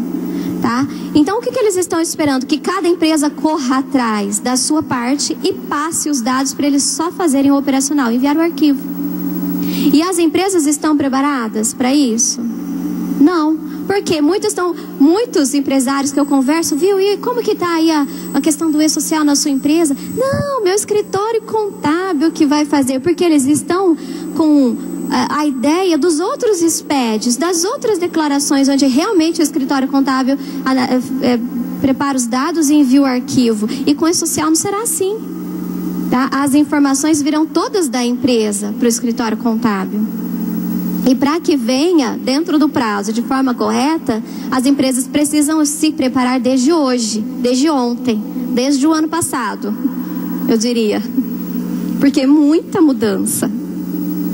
tá? Então, o que eles estão esperando? Que cada empresa corra atrás da sua parte e passe os dados para eles só fazerem o operacional, enviar o arquivo. E as empresas estão preparadas para isso? Não. Porque muitos empresários que eu converso, viu? E como que está aí a questão do E-Social na sua empresa? Não, meu escritório contábil que vai fazer, porque eles estão com a ideia dos outros SPEDs, das outras declarações, onde realmente o escritório contábil prepara os dados e envia o arquivo. E com o E-Social não será assim. Tá? As informações virão todas da empresa para o escritório contábil. E para que venha dentro do prazo, de forma correta, as empresas precisam se preparar desde hoje, desde ontem, desde o ano passado, eu diria. Porque é muita mudança.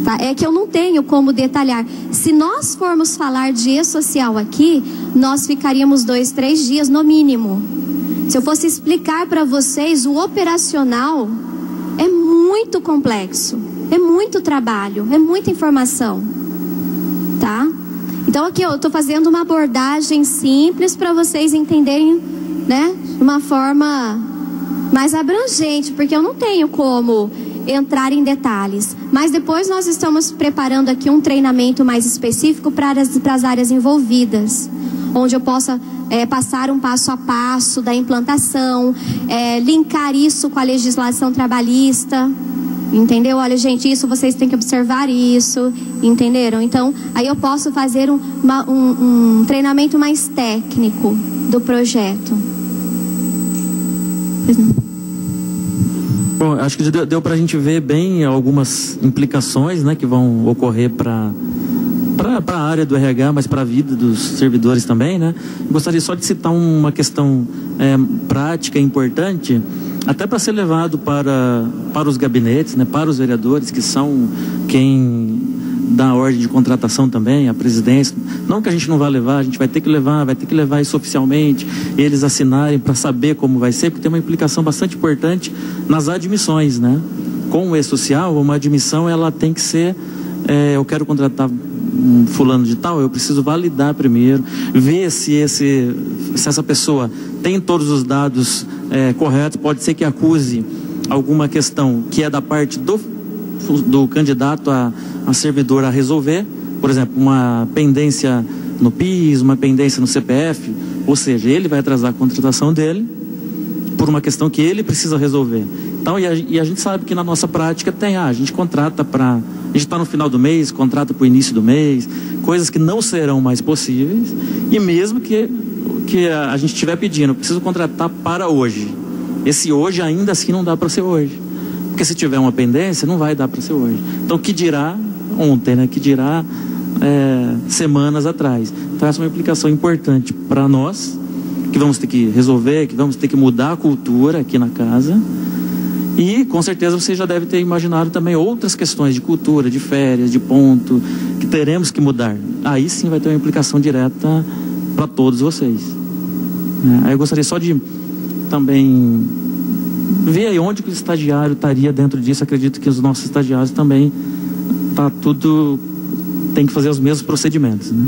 Tá? É que eu não tenho como detalhar. Se nós formos falar de E-Social aqui, nós ficaríamos 2, 3 dias no mínimo. Se eu fosse explicar para vocês, o operacional é muito complexo, é muito trabalho, é muita informação. Tá? Então aqui eu estou fazendo uma abordagem simples para vocês entenderem, né, de uma forma mais abrangente, porque eu não tenho como entrar em detalhes. Mas depois nós estamos preparando aqui um treinamento mais específico para as áreas envolvidas, onde eu possa passar um passo a passo da implantação, linkar isso com a legislação trabalhista. Entendeu? Olha, gente, isso vocês têm que observar isso, entenderam? Então, aí eu posso fazer um treinamento mais técnico do projeto. Bom, acho que deu para a gente ver bem algumas implicações, né, que vão ocorrer para para a área do RH, mas para a vida dos servidores também, né? Gostaria só de citar uma questão prática importante, até para ser levado para os gabinetes, né? Para os vereadores, que são quem dá a ordem de contratação também, a presidência. Não que a gente não vá levar, a gente vai ter que levar isso oficialmente, eles assinarem para saber como vai ser, porque tem uma implicação bastante importante nas admissões, né? Com o E-Social, uma admissão, ela tem que ser, eu quero contratar um fulano de tal, eu preciso validar primeiro, ver se essa pessoa tem todos os dados corretos. Pode ser que acuse alguma questão que é da parte do candidato a servidor a resolver, por exemplo, uma pendência no PIS, uma pendência no CPF, ou seja, ele vai atrasar a contratação dele por uma questão que ele precisa resolver. Então, e a gente sabe que na nossa prática a gente contrata a gente está no final do mês, contrata para o início do mês, coisas que não serão mais possíveis, e mesmo que a gente estiver pedindo, eu preciso contratar para hoje, esse hoje ainda assim não dá para ser hoje, porque se tiver uma pendência, não vai dar para ser hoje. Então, que dirá ontem, né? Que dirá semanas atrás. Então, essa é uma implicação importante para nós, que vamos ter que resolver, que vamos ter que mudar a cultura aqui na casa. E com certeza você já deve ter imaginado também outras questões de cultura, de férias, de ponto, que teremos que mudar. Aí sim vai ter uma implicação direta para todos vocês. Aí eu gostaria só de também ver aí onde que o estagiário estaria dentro disso. Acredito que os nossos estagiários também tem que fazer os mesmos procedimentos, né?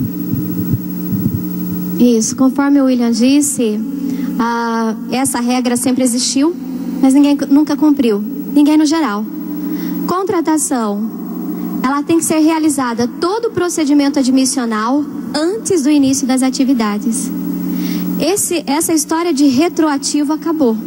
Isso, conforme o William disse, essa regra sempre existiu, mas ninguém nunca cumpriu, ninguém no geral. Contratação, ela tem que ser realizada todo o procedimento admissional antes do início das atividades. Essa história de retroativo acabou.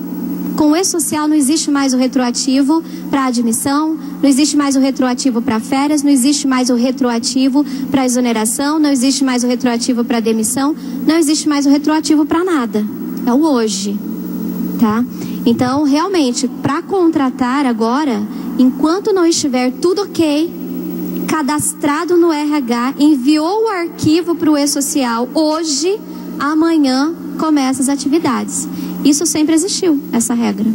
Com o E-Social não existe mais o retroativo para admissão, não existe mais o retroativo para férias, não existe mais o retroativo para exoneração, não existe mais o retroativo para demissão, não existe mais o retroativo para nada. É o hoje, tá? Então, realmente, para contratar agora, enquanto não estiver tudo ok, cadastrado no RH, enviou o arquivo para o E-Social hoje, amanhã começa as atividades. Isso sempre existiu, essa regra,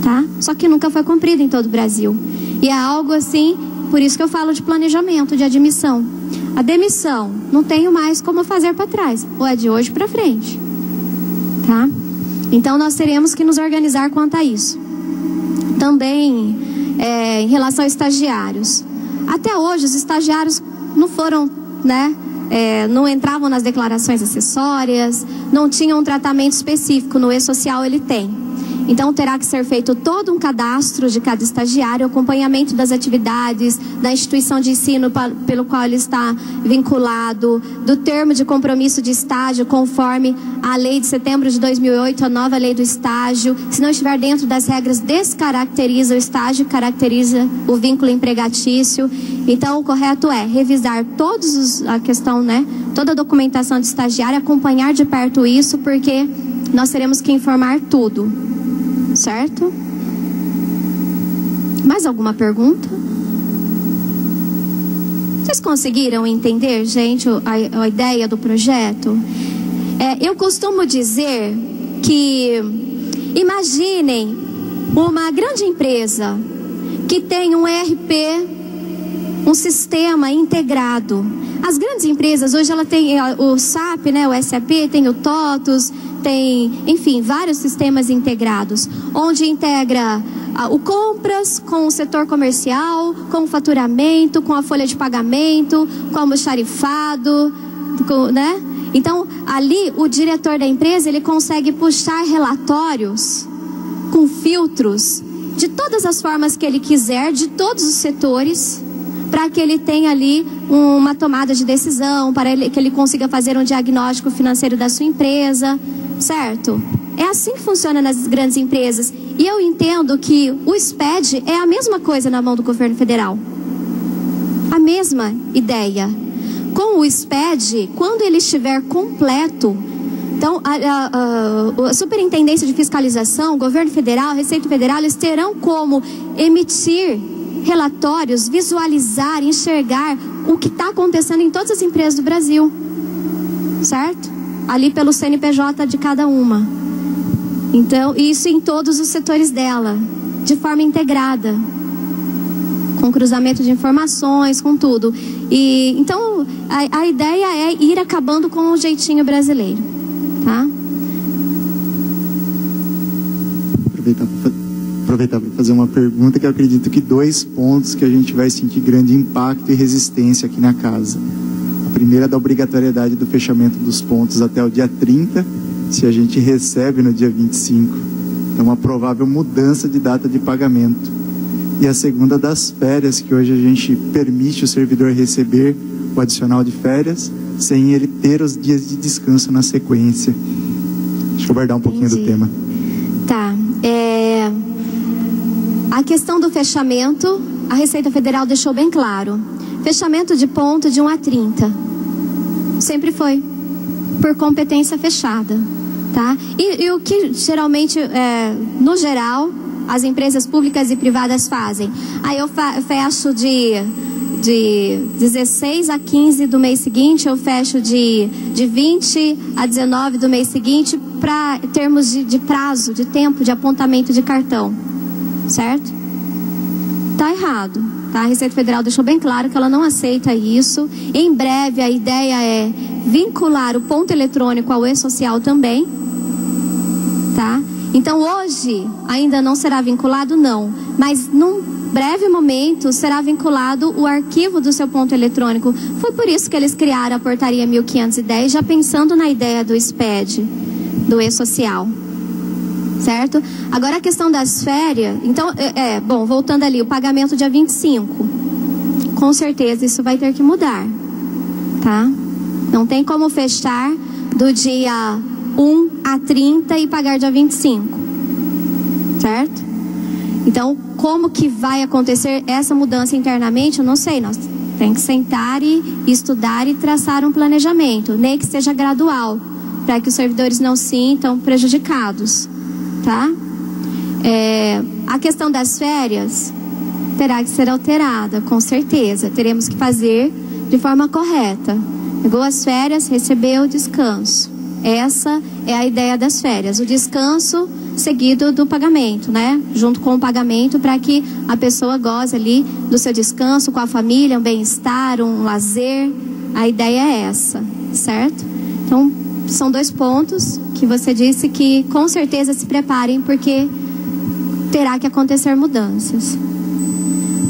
tá? Só que nunca foi cumprida em todo o Brasil. E é algo assim, por isso que eu falo de planejamento, de admissão. A demissão, não tenho mais como fazer para trás, ou é de hoje para frente, tá? Então nós teremos que nos organizar quanto a isso. Também, em relação a estagiários. Até hoje os estagiários não foram, né? Não entravam nas declarações acessórias, não tinham um tratamento específico. No E-Social ele tem. Então terá que ser feito todo um cadastro de cada estagiário, acompanhamento das atividades, da instituição de ensino pelo qual ele está vinculado, do termo de compromisso de estágio conforme a lei de setembro de 2008, a nova lei do estágio. Se não estiver dentro das regras, descaracteriza o estágio, caracteriza o vínculo empregatício. Então o correto é revisar a questão, né? Toda a documentação de estagiário, acompanhar de perto isso, porque nós teremos que informar tudo. Certo? Mais alguma pergunta? Vocês conseguiram entender, gente, a ideia do projeto? Eu costumo dizer que, imaginem uma grande empresa que tem um ERP, um sistema integrado. As grandes empresas, hoje ela tem o SAP, né, o SAP, tem o TOTUS, tem, enfim, vários sistemas integrados, onde integra o compras com o setor comercial, com o faturamento, com a folha de pagamento, com o almoxarifado, né? Então, ali, o diretor da empresa, ele consegue puxar relatórios com filtros de todas as formas que ele quiser, de todos os setores, para que ele tenha ali uma tomada de decisão, para que ele consiga fazer um diagnóstico financeiro da sua empresa, certo? É assim que funciona nas grandes empresas. E eu entendo que o SPED é a mesma coisa na mão do governo federal. A mesma ideia. Com o SPED, quando ele estiver completo, então a Superintendência de Fiscalização, o governo federal, a Receita Federal, eles terão como emitir relatórios, visualizar, enxergar o que está acontecendo em todas as empresas do Brasil, certo? Ali pelo CNPJ de cada uma. Então, isso em todos os setores dela, de forma integrada, com cruzamento de informações, com tudo. E então a ideia é ir acabando com o jeitinho brasileiro, tá? Aproveitar para fazer uma pergunta, que eu acredito que 2 pontos que a gente vai sentir grande impacto e resistência aqui na casa. A primeira é da obrigatoriedade do fechamento dos pontos até o dia 30, se a gente recebe no dia 25. Então, uma provável mudança de data de pagamento. E a segunda das férias, que hoje a gente permite o servidor receber o adicional de férias, sem ele ter os dias de descanso na sequência. Deixa eu guardar um pouquinho do tema. Tá. A questão do fechamento, a Receita Federal deixou bem claro. Fechamento de ponto de 1 a 30. Sempre foi. Por competência fechada. Tá? E o que geralmente, no geral, as empresas públicas e privadas fazem? Aí eu fecho de 16 a 15 do mês seguinte, eu fecho de 20 a 19 do mês seguinte, para termos de prazo, de tempo, de apontamento de cartão. Certo? Tá errado. Tá? A Receita Federal deixou bem claro que ela não aceita isso. Em breve, a ideia é vincular o ponto eletrônico ao e-social também. Tá? Então, hoje, ainda não será vinculado, não. Mas, num breve momento, será vinculado o arquivo do seu ponto eletrônico. Foi por isso que eles criaram a portaria 1510, já pensando na ideia do SPED, do e-social. Certo? Agora, a questão das férias. Então, bom, voltando ali, o pagamento dia 25. Com certeza, isso vai ter que mudar. Tá? Não tem como fechar do dia 1 a 30 e pagar dia 25. Certo? Então, como que vai acontecer essa mudança internamente? Eu não sei. Nós temos que sentar e estudar e traçar um planejamento, nem que seja gradual, para que os servidores não se sintam prejudicados. Tá? A questão das férias terá que ser alterada, com certeza. Teremos que fazer de forma correta. Pegou as férias, recebeu o descanso. Essa é a ideia das férias. O descanso seguido do pagamento, né? Junto com o pagamento, para que a pessoa goze ali do seu descanso com a família, um bem-estar, um lazer. A ideia é essa, certo? Então, são 2 pontos que você disse que com certeza se preparem, porque terá que acontecer mudanças.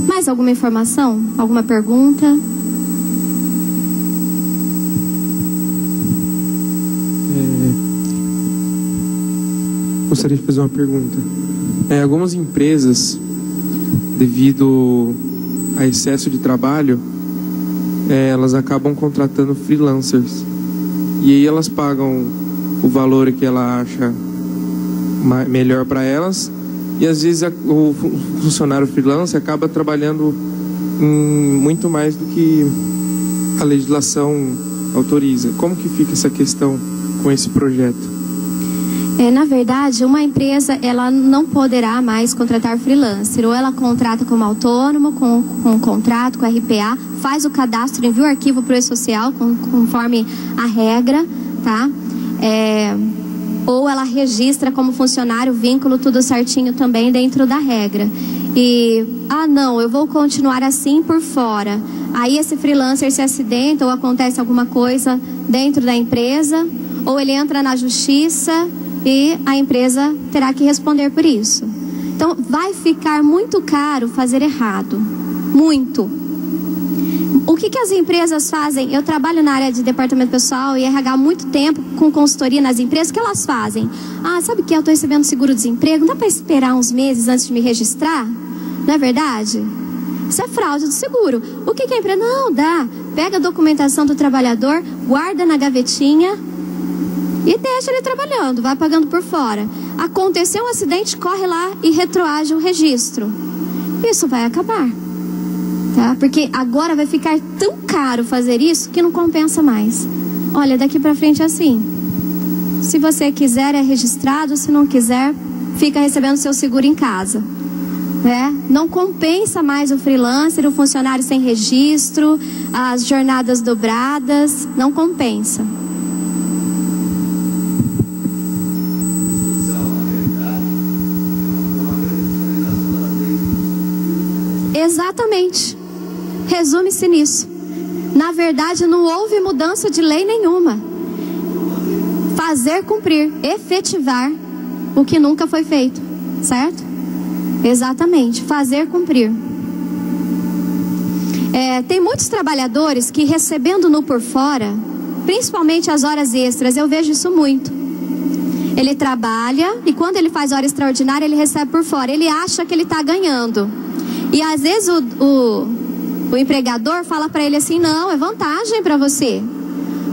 Mais alguma informação? Alguma pergunta? Gostaria de fazer uma pergunta. Algumas empresas, devido a excesso de trabalho, elas acabam contratando freelancers. E aí elas pagam o valor que ela acha melhor para elas. E às vezes o funcionário freelancer acaba trabalhando muito mais do que a legislação autoriza. Como que fica essa questão com esse projeto? Na verdade, uma empresa ela não poderá mais contratar freelancer. Ou ela contrata como autônomo, com um contrato, com RPA, faz o cadastro, envia o arquivo para o e-social, conforme a regra, tá? Ou ela registra como funcionário, vínculo, tudo certinho também dentro da regra. E, não, eu vou continuar assim por fora. Aí esse freelancer se acidenta ou acontece alguma coisa dentro da empresa, ou ele entra na justiça e a empresa terá que responder por isso. Então, vai ficar muito caro fazer errado. Muito. O que as empresas fazem? Eu trabalho na área de departamento pessoal e RH há muito tempo com consultoria nas empresas. O que elas fazem? Sabe o que? Eu estou recebendo seguro-desemprego. Não dá para esperar uns meses antes de me registrar? Não é verdade? Isso é fraude do seguro. O que a empresa? Não, dá. Pega a documentação do trabalhador, guarda na gavetinha e deixa ele trabalhando, vai pagando por fora. Aconteceu um acidente, corre lá e retroage o registro. Isso vai acabar. Tá? Porque agora vai ficar tão caro fazer isso que não compensa mais. Olha, daqui pra frente é assim. Se você quiser é registrado, se não quiser, fica recebendo seu seguro em casa. né? Não compensa mais o freelancer, o funcionário sem registro, as jornadas dobradas, não compensa. Exatamente. Resume-se nisso. Na verdade, não houve mudança de lei nenhuma. Fazer cumprir, efetivar o que nunca foi feito, certo? Exatamente, fazer cumprir. Tem muitos trabalhadores que, recebendo no por fora, principalmente as horas extras, eu vejo isso muito. Ele trabalha e quando ele faz hora extraordinária, ele recebe por fora. Ele acha que ele está ganhando. E às vezes o empregador fala para ele assim: não, é vantagem para você,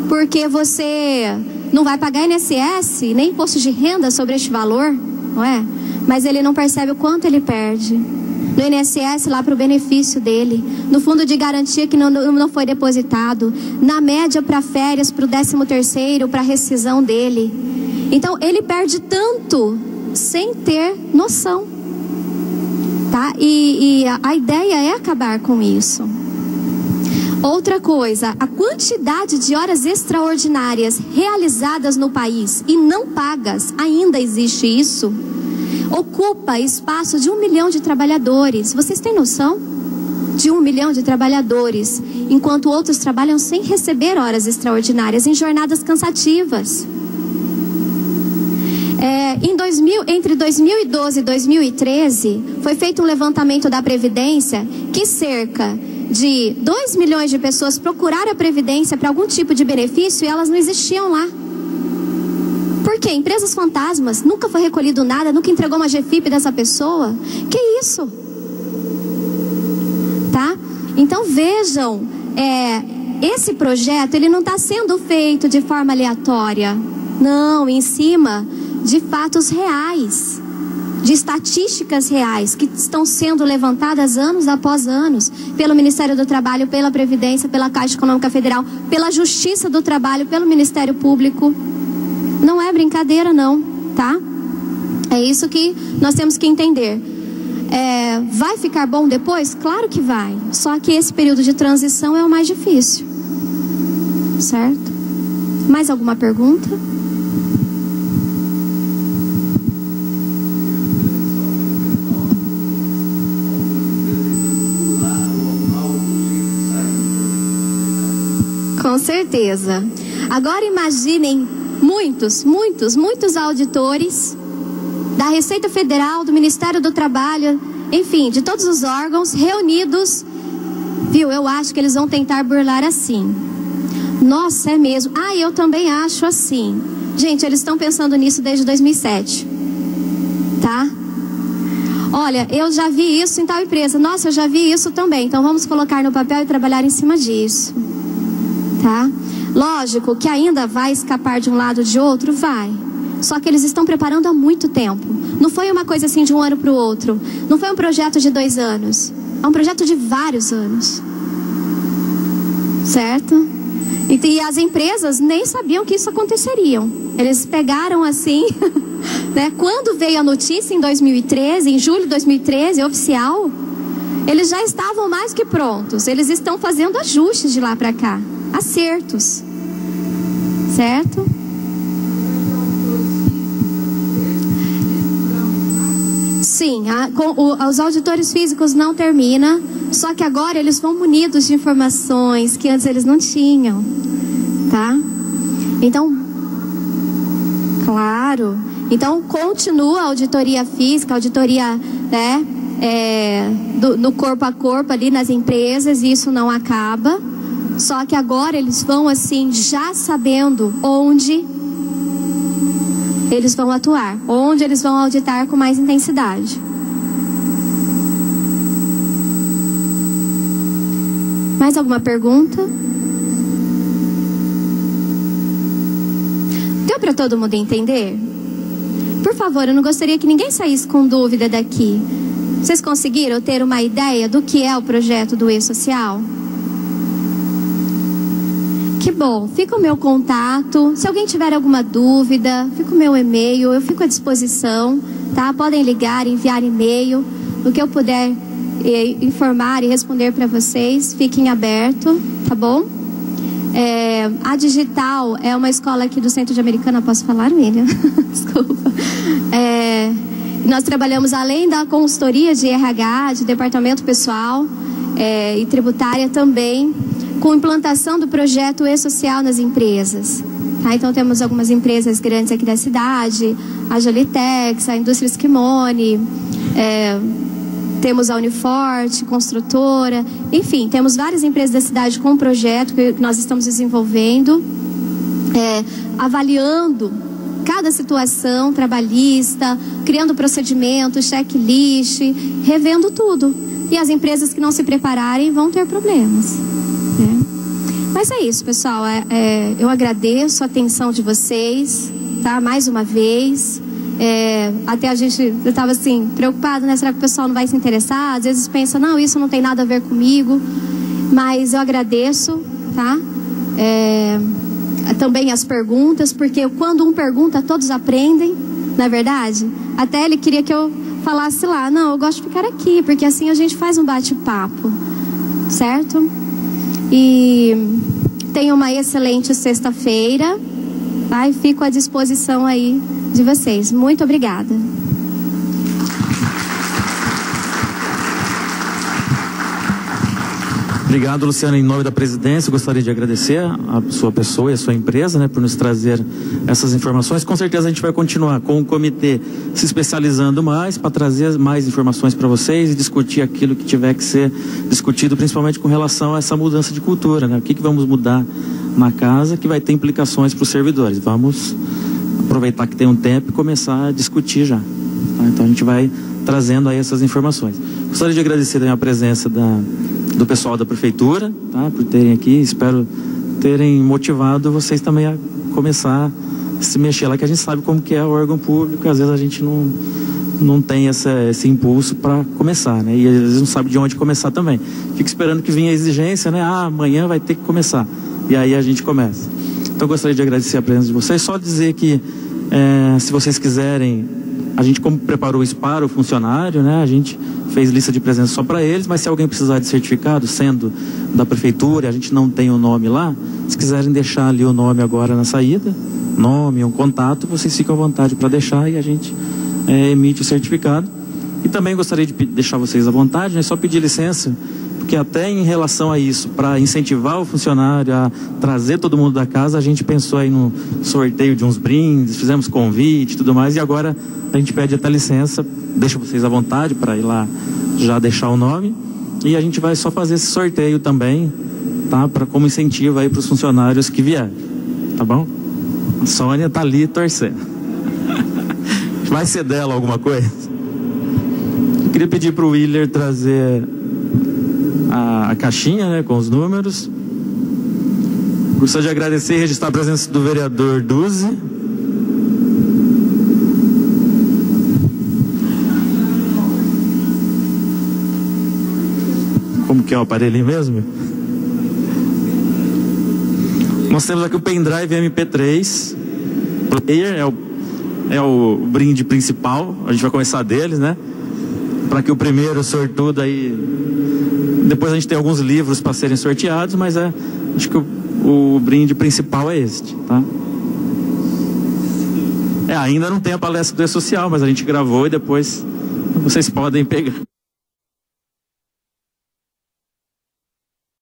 porque você não vai pagar INSS nem imposto de renda sobre este valor, não é? Mas ele não percebe o quanto ele perde no INSS lá para o benefício dele, no fundo de garantia que não foi depositado, na média para férias, para o 13º, para a rescisão dele. Então ele perde tanto sem ter noção, tá? E a ideia é acabar com isso. Outra coisa, a quantidade de horas extraordinárias realizadas no país e não pagas, ainda existe isso, ocupa espaço de 1 milhão de trabalhadores. Vocês têm noção? De 1 milhão de trabalhadores, enquanto outros trabalham sem receber horas extraordinárias, em jornadas cansativas. Entre 2012 e 2013, foi feito um levantamento da Previdência que cerca de 2 milhões de pessoas procuraram a Previdência para algum tipo de benefício e elas não existiam lá. Por quê? Empresas fantasmas, nunca foi recolhido nada, nunca entregou uma GFIP dessa pessoa. Que isso? Tá? Então vejam, esse projeto ele não está sendo feito de forma aleatória. Não, em cima de fatos reais, de estatísticas reais que estão sendo levantadas anos após anos pelo Ministério do Trabalho, pela Previdência, pela Caixa Econômica Federal, pela Justiça do Trabalho, pelo Ministério Público. Não é brincadeira não, tá? É isso que nós temos que entender. Vai ficar bom depois? Claro que vai. Só que esse período de transição é o mais difícil. Certo? Mais alguma pergunta? Com certeza. Agora imaginem muitos auditores da Receita Federal, do Ministério do Trabalho, enfim, de todos os órgãos reunidos, viu? Eu acho que eles vão tentar burlar assim. Nossa, é mesmo. Eu também acho assim. Gente, eles estão pensando nisso desde 2007, tá? Olha, eu já vi isso em tal empresa. Nossa, eu já vi isso também. Então vamos colocar no papel e trabalhar em cima disso, tá? Lógico que ainda vai escapar de um lado ou de outro, vai. Só que eles estão preparando há muito tempo. Não foi uma coisa assim de um ano para o outro. Não foi um projeto de 2 anos. É um projeto de vários anos. Certo? E as empresas nem sabiam que isso aconteceria. Eles pegaram assim, né? Quando veio a notícia em 2013, em julho de 2013, oficial, eles já estavam mais que prontos. Eles estão fazendo ajustes de lá para cá. Acertos, certo? Sim, os auditores físicos não termina, só que agora eles vão munidos de informações que antes eles não tinham, tá? Então, claro, então continua a auditoria física, a auditoria, né, no corpo a corpo ali nas empresas, e isso não acaba. Só que agora eles vão assim, já sabendo onde eles vão atuar, onde eles vão auditar com mais intensidade. Mais alguma pergunta? Deu para todo mundo entender? Por favor, eu não gostaria que ninguém saísse com dúvida daqui. Vocês conseguiram ter uma ideia do que é o projeto do E-Social? Que bom, fica o meu contato. Se alguém tiver alguma dúvida, fica o meu e-mail, eu fico à disposição, tá? Podem ligar, enviar e-mail. O que eu puder informar e responder para vocês, fiquem abertos, tá bom? A Digital é uma escola aqui do Centro de Americana, posso falar, William? Desculpa. Nós trabalhamos além da consultoria de RH, de departamento pessoal e tributária também, com implantação do projeto E-Social nas empresas. Tá? Então temos algumas empresas grandes aqui da cidade, a Jolitex, a Indústria Esquimone, temos a Uniforte, Construtora, enfim, temos várias empresas da cidade com um projeto que nós estamos desenvolvendo, avaliando cada situação trabalhista, criando procedimento, checklist, revendo tudo. E as empresas que não se prepararem vão ter problemas. Né? Mas é isso, pessoal. Eu agradeço a atenção de vocês, tá? Mais uma vez. Até eu estava assim, preocupada, né? Será que o pessoal não vai se interessar? Às vezes pensa, não, isso não tem nada a ver comigo. Mas eu agradeço, tá? Também as perguntas, porque quando um pergunta, todos aprendem, não é verdade? Até ele queria que eu falasse lá, não, eu gosto de ficar aqui, porque assim a gente faz um bate-papo, certo? E tenha uma excelente sexta-feira, tá? E fico à disposição aí de vocês. Muito obrigada. Obrigado, Luciana. Em nome da presidência, eu gostaria de agradecer a sua pessoa e a sua empresa, né, por nos trazer essas informações. Com certeza a gente vai continuar com o comitê se especializando mais para trazer mais informações para vocês e discutir aquilo que tiver que ser discutido, principalmente com relação a essa mudança de cultura, né? O que vamos mudar na casa que vai ter implicações para os servidores. Vamos aproveitar que tem um tempo e começar a discutir já. Tá? Então a gente vai trazendo aí essas informações. Gostaria de agradecer também a presença do pessoal da prefeitura, tá, por terem aqui, espero terem motivado vocês também a começar a se mexer lá, que a gente sabe como que é o órgão público, às vezes a gente não tem esse impulso para começar, né, e às vezes não sabe de onde começar também, fica esperando que venha a exigência, né, amanhã vai ter que começar, e aí a gente começa. Então eu gostaria de agradecer a presença de vocês, só dizer que se vocês quiserem, a gente como preparou isso para o funcionário, né, a gente fez lista de presença só para eles, mas se alguém precisar de certificado, sendo da prefeitura, a gente não tem o nome lá, se quiserem deixar ali o nome agora na saída, nome, um contato, vocês ficam à vontade para deixar e a gente emite o certificado. E também gostaria de deixar vocês à vontade, né, só pedir licença, porque até em relação a isso, para incentivar o funcionário a trazer todo mundo da casa, a gente pensou aí no sorteio de uns brindes, fizemos convite e tudo mais, e agora a gente pede até licença, deixa vocês à vontade para ir lá já deixar o nome, e a gente vai só fazer esse sorteio também, tá? Como incentivo aí para os funcionários que vierem, tá bom? A Sônia tá ali torcendo. Vai ser dela alguma coisa? Eu queria pedir para o Willer trazer a caixinha, né, com os números. Gostaria de agradecer e registrar a presença do vereador Duzi. Como que é o aparelhinho mesmo? Nós temos aqui o pendrive MP3 player, é o brinde principal. A gente vai começar deles, né? Para que o primeiro sortudo aí. Depois a gente tem alguns livros para serem sorteados, mas acho que o brinde principal é este, tá? Ainda não tem a palestra do E-Social, mas a gente gravou e depois vocês podem pegar.